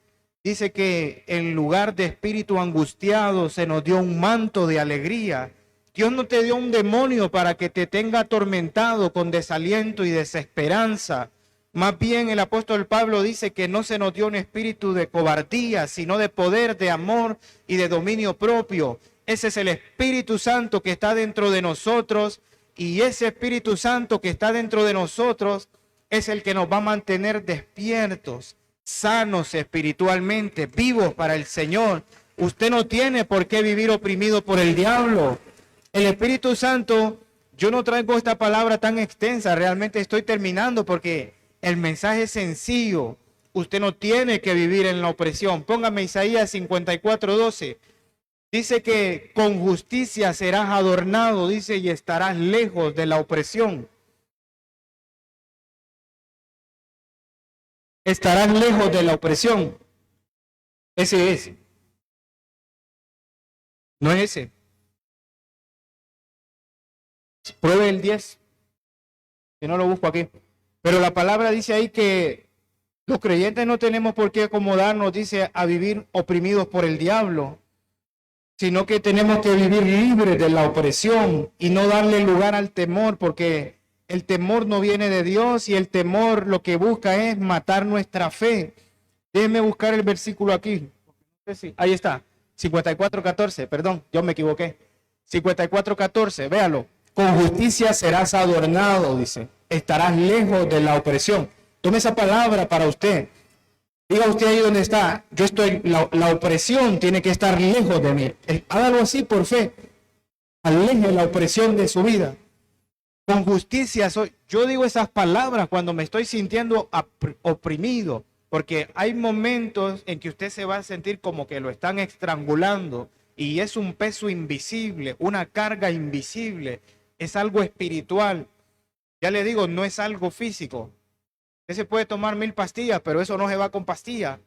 dice que en lugar de espíritu angustiado se nos dio un manto de alegría. Dios no te dio un demonio para que te tenga atormentado con desaliento y desesperanza. Más bien el apóstol Pablo dice que no se nos dio un espíritu de cobardía, sino de poder, de amor y de dominio propio. Ese es el Espíritu Santo que está dentro de nosotros. Y ese Espíritu Santo que está dentro de nosotros es el que nos va a mantener despiertos, sanos espiritualmente, vivos para el Señor. Usted no tiene por qué vivir oprimido por el diablo. El Espíritu Santo, yo no traigo esta palabra tan extensa, realmente estoy terminando porque el mensaje es sencillo. Usted no tiene que vivir en la opresión. Póngame Isaías 54:12. Dice que con justicia serás adornado, dice, y estarás lejos de la opresión. Estarás lejos de la opresión. Ese es. No es ese. Pruebe el 10. Que no lo busco aquí. Pero la palabra dice ahí que los creyentes no tenemos por qué acomodarnos, dice, a vivir oprimidos por el diablo, sino que tenemos que vivir libres de la opresión y no darle lugar al temor, porque el temor no viene de Dios y el temor lo que busca es matar nuestra fe. Déjenme buscar el versículo aquí. Ahí está, 54:14, perdón, yo me equivoqué. 54:14, véalo. Con justicia serás adornado, dice. Estarás lejos de la opresión. Tome esa palabra para usted. Diga usted ahí donde está, yo estoy, la opresión tiene que estar lejos de mí. Hágalo así por fe. Aleje la opresión de su vida. Con justicia soy. Yo digo esas palabras cuando me estoy sintiendo oprimido, porque hay momentos en que usted se va a sentir como que lo están estrangulando y es un peso invisible, una carga invisible, es algo espiritual. Ya le digo, no es algo físico. Usted se puede tomar 1000 pastillas, pero eso no se va con pastillas.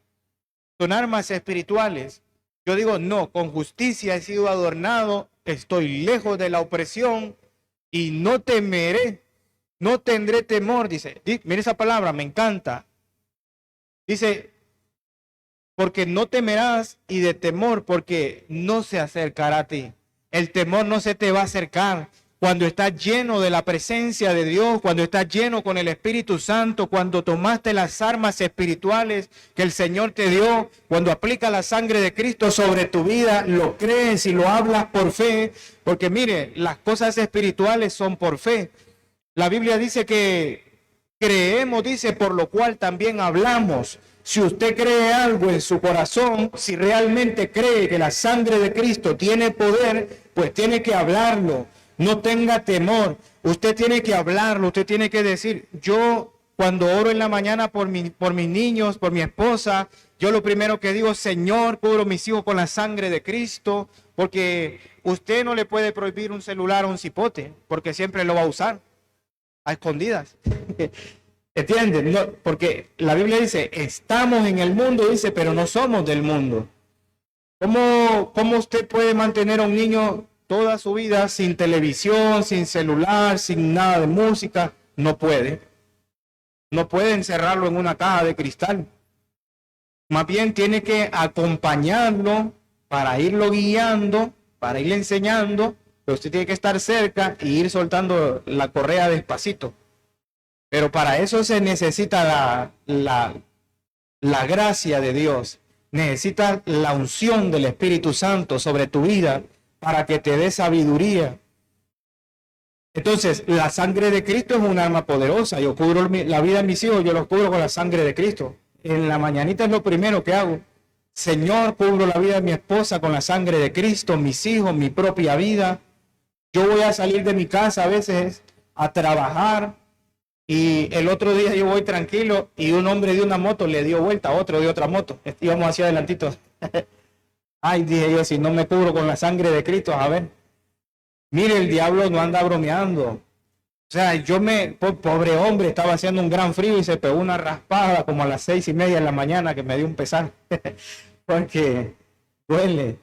Son armas espirituales. Yo digo, no, con justicia he sido adornado, estoy lejos de la opresión y no temeré, no tendré temor, dice. Mire esa palabra, me encanta. Dice, porque no temerás y de temor, porque no se acercará a ti. El temor no se te va a acercar. Cuando estás lleno de la presencia de Dios, cuando estás lleno con el Espíritu Santo, cuando tomaste las armas espirituales que el Señor te dio, cuando aplicas la sangre de Cristo sobre tu vida, lo crees y lo hablas por fe, porque mire, las cosas espirituales son por fe. La Biblia dice que creemos, dice, por lo cual también hablamos. Si usted cree algo en su corazón, si realmente cree que la sangre de Cristo tiene poder, pues tiene que hablarlo. No tenga temor, usted tiene que hablarlo, usted tiene que decir, yo cuando oro en la mañana por mis niños, por mi esposa, yo lo primero que digo, Señor, cubro mis hijos con la sangre de Cristo, porque usted no le puede prohibir un celular o un cipote, porque siempre lo va a usar, a escondidas. ¿Entienden? No, porque la Biblia dice, estamos en el mundo, dice, pero no somos del mundo. ¿Cómo usted puede mantener a un niño toda su vida sin televisión, sin celular, sin nada de música? No puede. No puede encerrarlo en una caja de cristal. Más bien tiene que acompañarlo para irlo guiando, para irle enseñando, pero usted tiene que estar cerca y ir soltando la correa despacito. Pero para eso se necesita la gracia de Dios. Necesita la unción del Espíritu Santo sobre tu vida para que te dé sabiduría. Entonces, la sangre de Cristo es un arma poderosa. Yo cubro la vida de mis hijos, yo los cubro con la sangre de Cristo. En la mañanita es lo primero que hago. Señor, cubro la vida de mi esposa con la sangre de Cristo, mis hijos, mi propia vida. Yo voy a salir de mi casa a veces a trabajar y el otro día yo voy tranquilo y un hombre de una moto le dio vuelta a otro de otra moto. Íbamos hacia adelantito. Ay, dije yo, si no me cubro con la sangre de Cristo, a ver. Mire, el diablo no anda bromeando. O sea, pobre hombre, estaba haciendo un gran frío y se pegó una raspada como a las 6:30 de la mañana que me dio un pesar. Porque duele.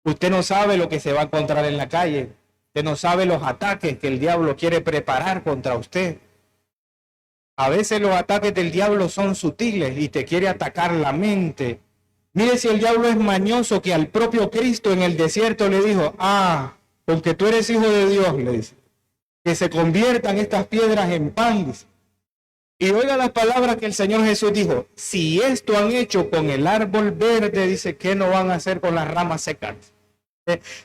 Usted no sabe lo que se va a encontrar en la calle. Usted no sabe los ataques que el diablo quiere preparar contra usted. A veces los ataques del diablo son sutiles y te quiere atacar la mente. Mire si el diablo es mañoso, que al propio Cristo en el desierto le dijo, con que tú eres hijo de Dios, le dice, que se conviertan estas piedras en pan. Dice. Y oiga las palabras que el Señor Jesús dijo, si esto han hecho con el árbol verde, dice, ¿qué no van a hacer con las ramas secas?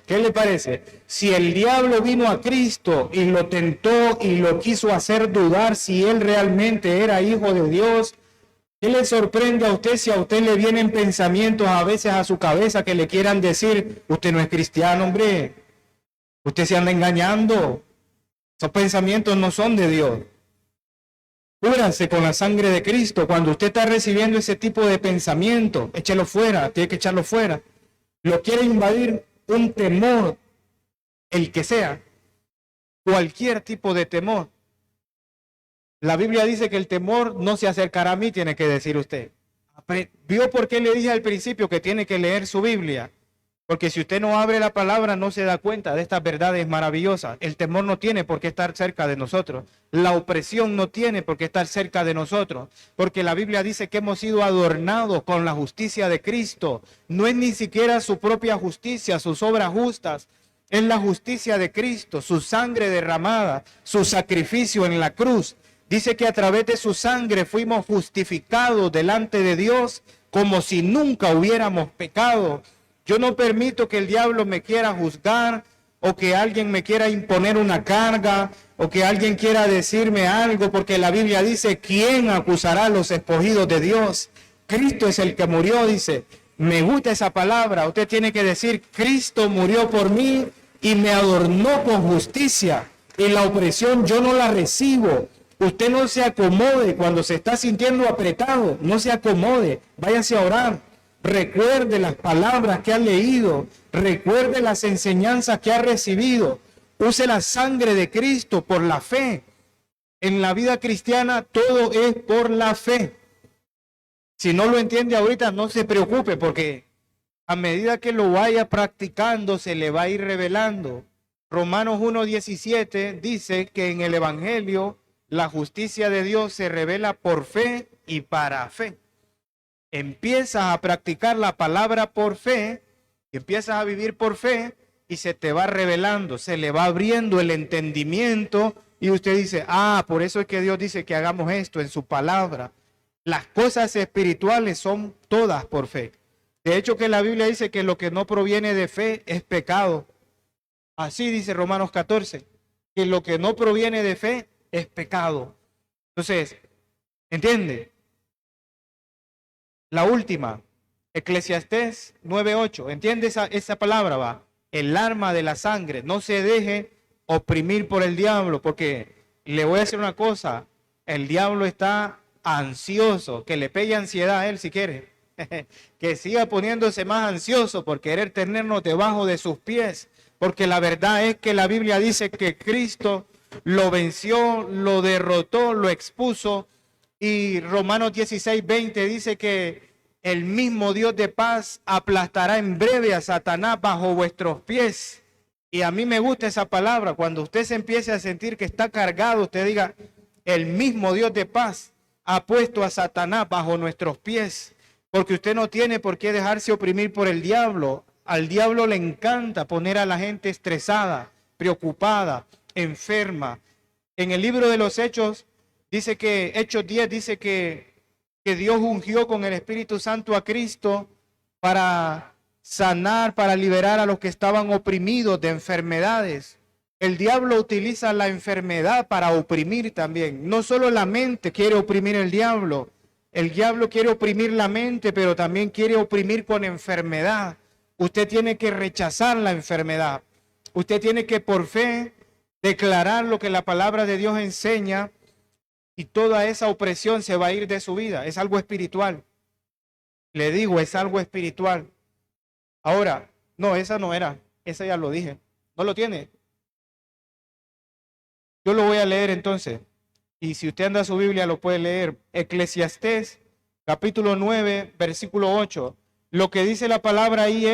¿Qué le parece? Si el diablo vino a Cristo y lo tentó y lo quiso hacer dudar si él realmente era hijo de Dios, ¿qué le sorprende a usted si a usted le vienen pensamientos a veces a su cabeza que le quieran decir, usted no es cristiano, hombre, usted se anda engañando, esos pensamientos no son de Dios? Cúbranse con la sangre de Cristo. Cuando usted está recibiendo ese tipo de pensamiento, échelo fuera, tiene que echarlo fuera. Lo quiere invadir un temor, el que sea, cualquier tipo de temor. La Biblia dice que el temor no se acercará a mí, tiene que decir usted. ¿Vio por qué le dije al principio que tiene que leer su Biblia? Porque si usted no abre la palabra, no se da cuenta de estas verdades maravillosas. El temor no tiene por qué estar cerca de nosotros. La opresión no tiene por qué estar cerca de nosotros. Porque la Biblia dice que hemos sido adornados con la justicia de Cristo. No es ni siquiera su propia justicia, sus obras justas. Es la justicia de Cristo, su sangre derramada, su sacrificio en la cruz. Dice que a través de su sangre fuimos justificados delante de Dios como si nunca hubiéramos pecado. Yo no permito que el diablo me quiera juzgar o que alguien me quiera imponer una carga o que alguien quiera decirme algo, porque la Biblia dice, ¿quién acusará a los escogidos de Dios? Cristo es el que murió, dice. Me gusta esa palabra. Usted tiene que decir, Cristo murió por mí y me adornó con justicia. Y la opresión yo no la recibo. Usted no se acomode cuando se está sintiendo apretado. No se acomode. Váyase a orar. recuerde las palabras que ha leído, recuerde las enseñanzas que ha recibido, use la sangre de Cristo por la fe. En la vida cristiana todo es por la fe. Si no lo entiende ahorita, no se preocupe, porque a medida que lo vaya practicando, se le va a ir revelando. Romanos 1:17 dice que en el Evangelio la justicia de Dios se revela por fe y para fe. Empiezas a practicar la palabra por fe, empiezas a vivir por fe y se te va revelando, se le va abriendo el entendimiento y usted dice, por eso es que Dios dice que hagamos esto en su palabra. Las cosas espirituales son todas por fe. De hecho que la Biblia dice que lo que no proviene de fe es pecado. Así dice Romanos 14, que lo que no proviene de fe es pecado. Entonces, ¿entiende? La última, Eclesiastés 9:8, ¿entiende esa palabra? Va, el arma de la sangre, no se deje oprimir por el diablo, porque le voy a decir una cosa, el diablo está ansioso, que le pegue ansiedad a él si quiere, que siga poniéndose más ansioso por querer tenernos debajo de sus pies, porque la verdad es que la Biblia dice que Cristo lo venció, lo derrotó, lo expuso, y Romanos 16:20 dice que el mismo Dios de paz aplastará en breve a Satanás bajo vuestros pies. Y a mí me gusta esa palabra, cuando usted se empiece a sentir que está cargado, usted diga, el mismo Dios de paz ha puesto a Satanás bajo nuestros pies, porque usted no tiene por qué dejarse oprimir por el diablo. Al diablo le encanta poner a la gente estresada, preocupada, enferma. En el libro de los Hechos, dice que, Hechos 10, dice que Dios ungió con el Espíritu Santo a Cristo para sanar, para liberar a los que estaban oprimidos de enfermedades. El diablo utiliza la enfermedad para oprimir también. No solo la mente quiere oprimir el diablo quiere oprimir la mente, pero también quiere oprimir con enfermedad. Usted tiene que rechazar la enfermedad. Usted tiene que por fe declarar lo que la palabra de Dios enseña y toda esa opresión se va a ir de su vida. Es algo espiritual. Le digo, es algo espiritual. Ahora, no, esa no era. Esa ya lo dije. ¿No lo tiene? Yo lo voy a leer entonces. Y si usted anda a su Biblia, lo puede leer. Eclesiastés, capítulo 9, versículo 8. Lo que dice la palabra ahí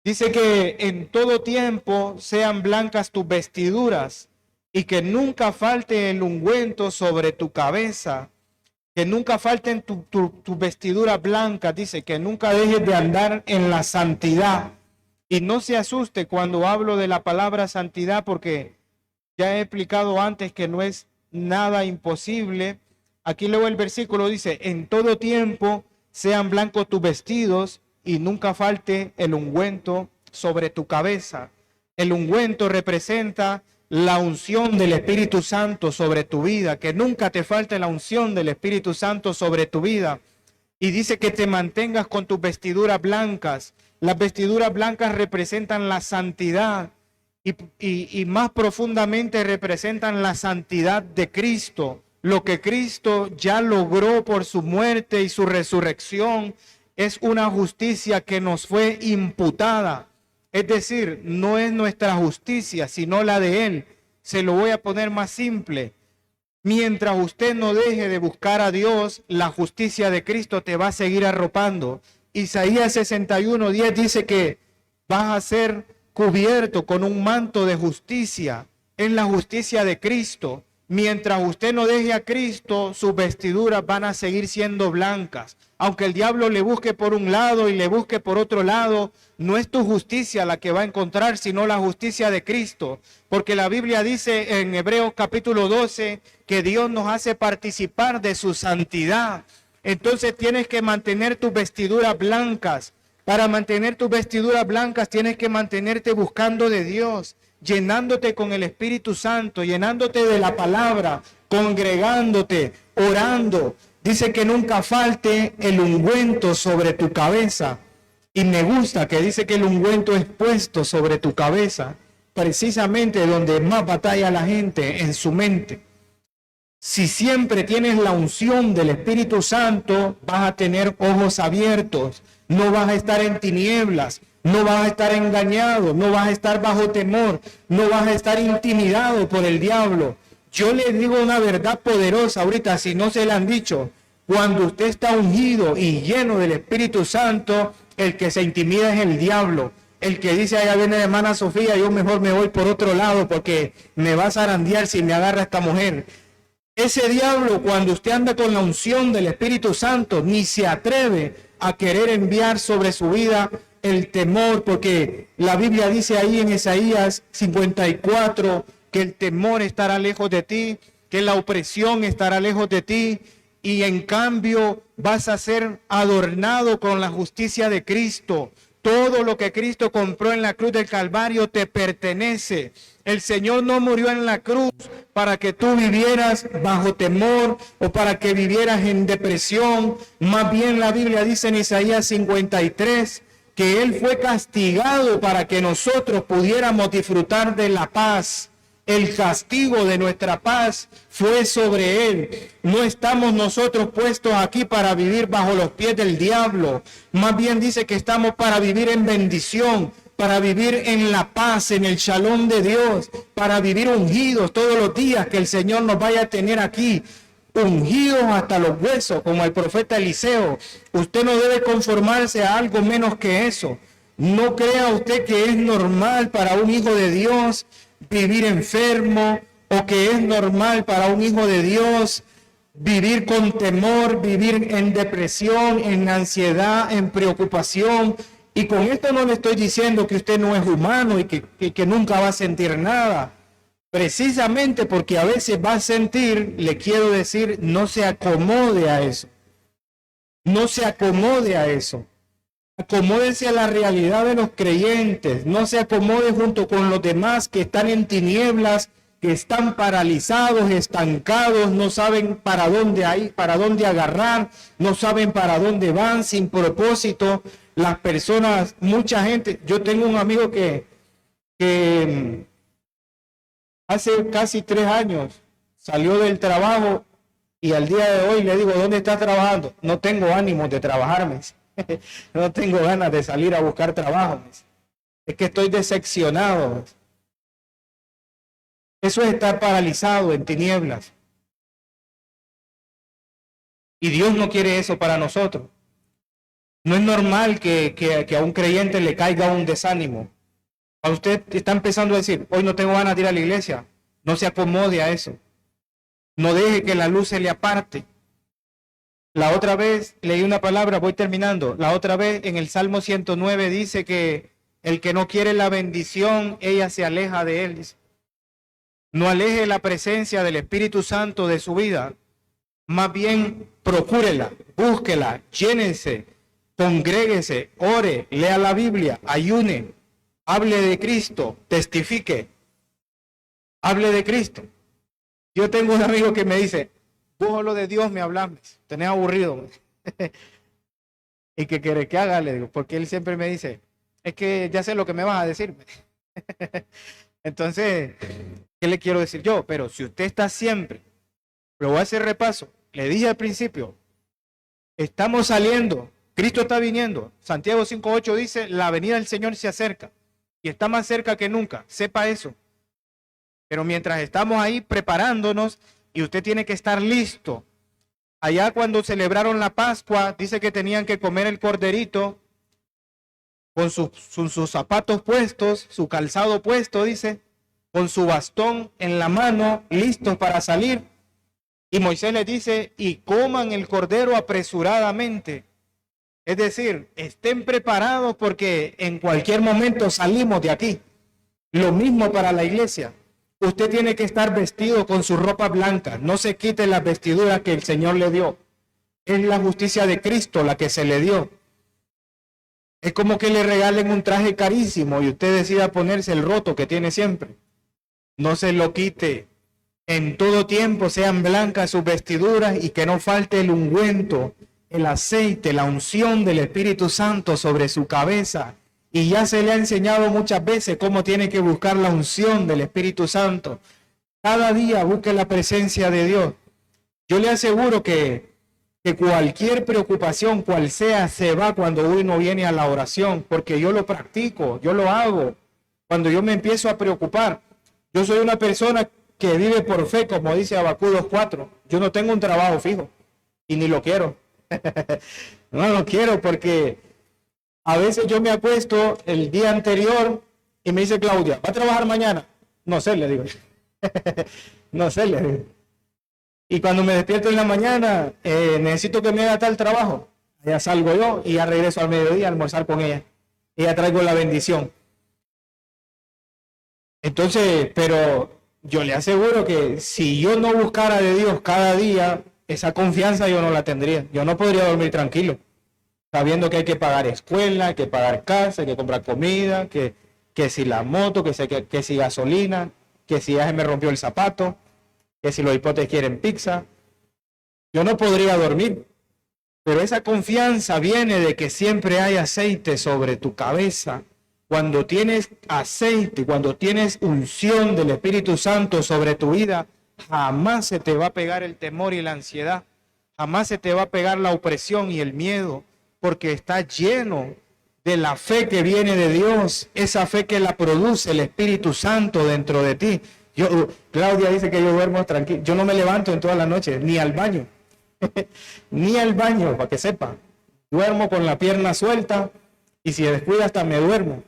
dice que en todo tiempo sean blancas tus vestiduras y que nunca falte el ungüento sobre tu cabeza, que nunca falten tus vestiduras blancas, dice, que nunca dejes de andar en la santidad. Y no se asuste cuando hablo de la palabra santidad, porque ya he explicado antes que no es nada imposible. Aquí luego el versículo dice, en todo tiempo sean blancos tus vestidos y nunca falte el ungüento sobre tu cabeza. El ungüento representa la unción del Espíritu Santo sobre tu vida, que nunca te falte la unción del Espíritu Santo sobre tu vida. Y dice que te mantengas con tus vestiduras blancas. Las vestiduras blancas representan la santidad y más profundamente representan la santidad de Cristo. Lo que Cristo ya logró por su muerte y su resurrección es una justicia que nos fue imputada. Es decir, no es nuestra justicia, sino la de Él. Se lo voy a poner más simple. Mientras usted no deje de buscar a Dios, la justicia de Cristo te va a seguir arropando. Isaías 61:10 dice que vas a ser cubierto con un manto de justicia. En la justicia de Cristo. Mientras usted no deje a Cristo, sus vestiduras van a seguir siendo blancas. Aunque el diablo le busque por un lado y le busque por otro lado, no es tu justicia la que va a encontrar, sino la justicia de Cristo. Porque la Biblia dice en Hebreos capítulo 12 que Dios nos hace participar de su santidad. Entonces tienes que mantener tus vestiduras blancas. Para mantener tus vestiduras blancas tienes que mantenerte buscando de Dios, llenándote con el Espíritu Santo, llenándote de la palabra, congregándote, orando. Dice que nunca falte el ungüento sobre tu cabeza. Y me gusta que dice que el ungüento es puesto sobre tu cabeza, precisamente donde más batalla la gente, en su mente. Si siempre tienes la unción del Espíritu Santo, vas a tener ojos abiertos. no vas a estar en tinieblas, no vas a estar engañado, no vas a estar bajo temor, no vas a estar intimidado por el diablo. Yo les digo una verdad poderosa ahorita, si no se la han dicho. Cuando usted está ungido y lleno del Espíritu Santo, el que se intimida es el diablo. El que dice, allá viene la hermana Sofía, yo mejor me voy por otro lado porque me va a zarandear si me agarra esta mujer. Ese diablo, cuando usted anda con la unción del Espíritu Santo, ni se atreve a querer enviar sobre su vida el temor, porque la Biblia dice ahí en Isaías 54 que el temor estará lejos de ti, que la opresión estará lejos de ti, y en cambio vas a ser adornado con la justicia de Cristo. Todo lo que Cristo compró en la cruz del Calvario te pertenece. El Señor no murió en la cruz para que tú vivieras bajo temor o para que vivieras en depresión. Más bien la Biblia dice en Isaías 53 que Él fue castigado para que nosotros pudiéramos disfrutar de la paz. El castigo de nuestra paz fue sobre Él. No estamos nosotros puestos aquí para vivir bajo los pies del diablo. Más bien dice que estamos para vivir en bendición, para vivir en la paz, en el shalom de Dios, para vivir ungidos todos los días que el Señor nos vaya a tener aquí. Ungidos hasta los huesos, como el profeta Eliseo. Usted no debe conformarse a algo menos que eso. No crea usted que es normal para un hijo de Dios vivir enfermo, o que es normal para un hijo de Dios vivir con temor, vivir en depresión, en ansiedad, en preocupación. Y con esto no le estoy diciendo que usted no es humano y que nunca va a sentir nada. Precisamente porque a veces va a sentir, le quiero decir, no se acomode a eso. No se acomode a eso. Acomódese a la realidad de los creyentes, no se acomode junto con los demás que están en tinieblas, que están paralizados, estancados, no saben para dónde agarrar, no saben para dónde van, sin propósito. Las personas, mucha gente, yo tengo un amigo que hace casi 3 años salió del trabajo y al día de hoy le digo, ¿dónde estás trabajando? No tengo ánimo de trabajar, me dice. No tengo ganas de salir a buscar trabajo. Es que estoy decepcionado. Eso es estar paralizado en tinieblas. Y Dios no quiere eso para nosotros. No es normal que a un creyente le caiga un desánimo. A usted está empezando a decir, hoy no tengo ganas de ir a la iglesia. No se acomode a eso. No deje que la luz se le aparte. La otra vez leí una palabra, voy terminando. La otra vez en el Salmo 109 dice que el que no quiere la bendición, ella se aleja de él. No aleje la presencia del Espíritu Santo de su vida. Más bien, procúrela, búsquela, llénense, congréguese, ore, lea la Biblia, ayune, hable de Cristo, testifique, hable de Cristo. Yo tengo un amigo que me dice, vos lo de Dios me hablas, tenés aburrido. ¿Y qué querés que haga? Le digo, porque él siempre me dice, es que ya sé lo que me vas a decir. Entonces, ¿qué le quiero decir yo? Pero si usted está siempre, pero voy a hacer repaso, le dije al principio, estamos saliendo, Cristo está viniendo. Santiago 5:8 dice, la venida del Señor se acerca y está más cerca que nunca, sepa eso. Pero mientras estamos ahí preparándonos, y usted tiene que estar listo. Allá cuando celebraron la Pascua, dice que tenían que comer el corderito con sus zapatos puestos, su calzado puesto, dice, con su bastón en la mano, listos para salir. Y Moisés les dice, y coman el cordero apresuradamente. Es decir, estén preparados porque en cualquier momento salimos de aquí. Lo mismo para la iglesia. Usted tiene que estar vestido con su ropa blanca. No se quite las vestiduras que el Señor le dio. Es la justicia de Cristo la que se le dio. Es como que le regalen un traje carísimo y usted decida ponerse el roto que tiene siempre. No se lo quite. En todo tiempo sean blancas sus vestiduras y que no falte el ungüento, el aceite, la unción del Espíritu Santo sobre su cabeza. Y ya se le ha enseñado muchas veces cómo tiene que buscar la unción del Espíritu Santo. Cada día busque la presencia de Dios. Yo le aseguro que que cualquier preocupación, cual sea, se va cuando uno viene a la oración, porque yo lo practico, yo lo hago. Cuando yo me empiezo a preocupar, yo soy una persona que vive por fe, como dice Habacuc 2:4. Yo no tengo un trabajo fijo y ni lo quiero. No lo quiero porque a veces yo me acuesto el día anterior y me dice Claudia, ¿va a trabajar mañana? No sé, le digo. No sé, le digo. Y cuando me despierto en la mañana, necesito que me haga tal trabajo. Ya salgo yo y ya regreso al mediodía a almorzar con ella. Y ya traigo la bendición. Entonces, pero yo le aseguro que si yo no buscara de Dios cada día, esa confianza yo no la tendría. Yo no podría dormir tranquilo, sabiendo que hay que pagar escuela, hay que pagar casa, hay que comprar comida, que si la moto, que si gasolina, que si ya se me rompió el zapato, que si los hipotes quieren pizza. Yo no podría dormir, pero esa confianza viene de que siempre hay aceite sobre tu cabeza. Cuando tienes aceite, cuando tienes unción del Espíritu Santo sobre tu vida, jamás se te va a pegar el temor y la ansiedad, jamás se te va a pegar la opresión y el miedo, porque está lleno de la fe que viene de Dios, esa fe que la produce el Espíritu Santo dentro de ti. Claudia dice que yo duermo tranquilo, yo no me levanto en toda la noche, ni al baño, ni al baño, para que sepa. Duermo con la pierna suelta y si descuida hasta me duermo.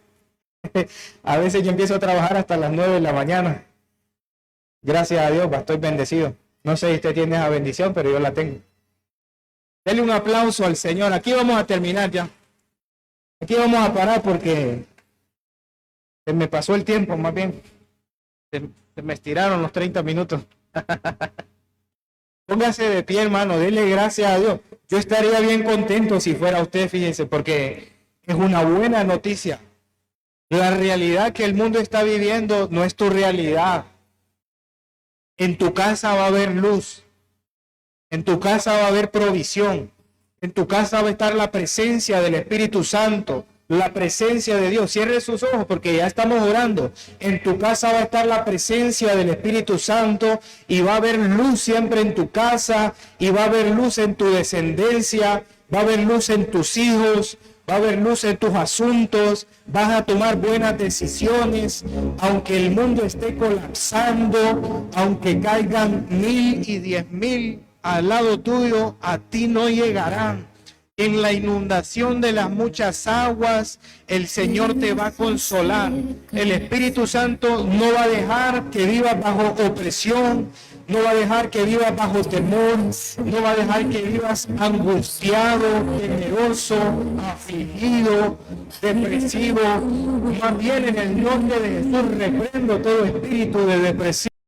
A veces yo empiezo a trabajar hasta las 9 de la mañana. Gracias a Dios, estoy bendecido. No sé si usted tiene esa bendición, pero yo la tengo. Denle un aplauso al Señor. Aquí vamos a terminar ya. Aquí vamos a parar porque se me pasó el tiempo, más bien. Se me estiraron los 30 minutos. Póngase de pie, hermano. Denle gracias a Dios. Yo estaría bien contento si fuera usted, fíjense, porque es una buena noticia. La realidad que el mundo está viviendo no es tu realidad. En tu casa va a haber luz. En tu casa va a haber provisión. En tu casa va a estar la presencia del Espíritu Santo, la presencia de Dios. Cierre sus ojos porque ya estamos orando. En tu casa va a estar la presencia del Espíritu Santo y va a haber luz siempre en tu casa y va a haber luz en tu descendencia, va a haber luz en tus hijos, va a haber luz en tus asuntos, vas a tomar buenas decisiones, aunque el mundo esté colapsando, aunque caigan 1000 y 10,000 al lado tuyo, a ti no llegarán. En la inundación de las muchas aguas, el Señor te va a consolar. El Espíritu Santo no va a dejar que vivas bajo opresión, no va a dejar que vivas bajo temor, no va a dejar que vivas angustiado, temeroso, afligido, depresivo. Más bien en el nombre de Jesús reprendo todo espíritu de depresión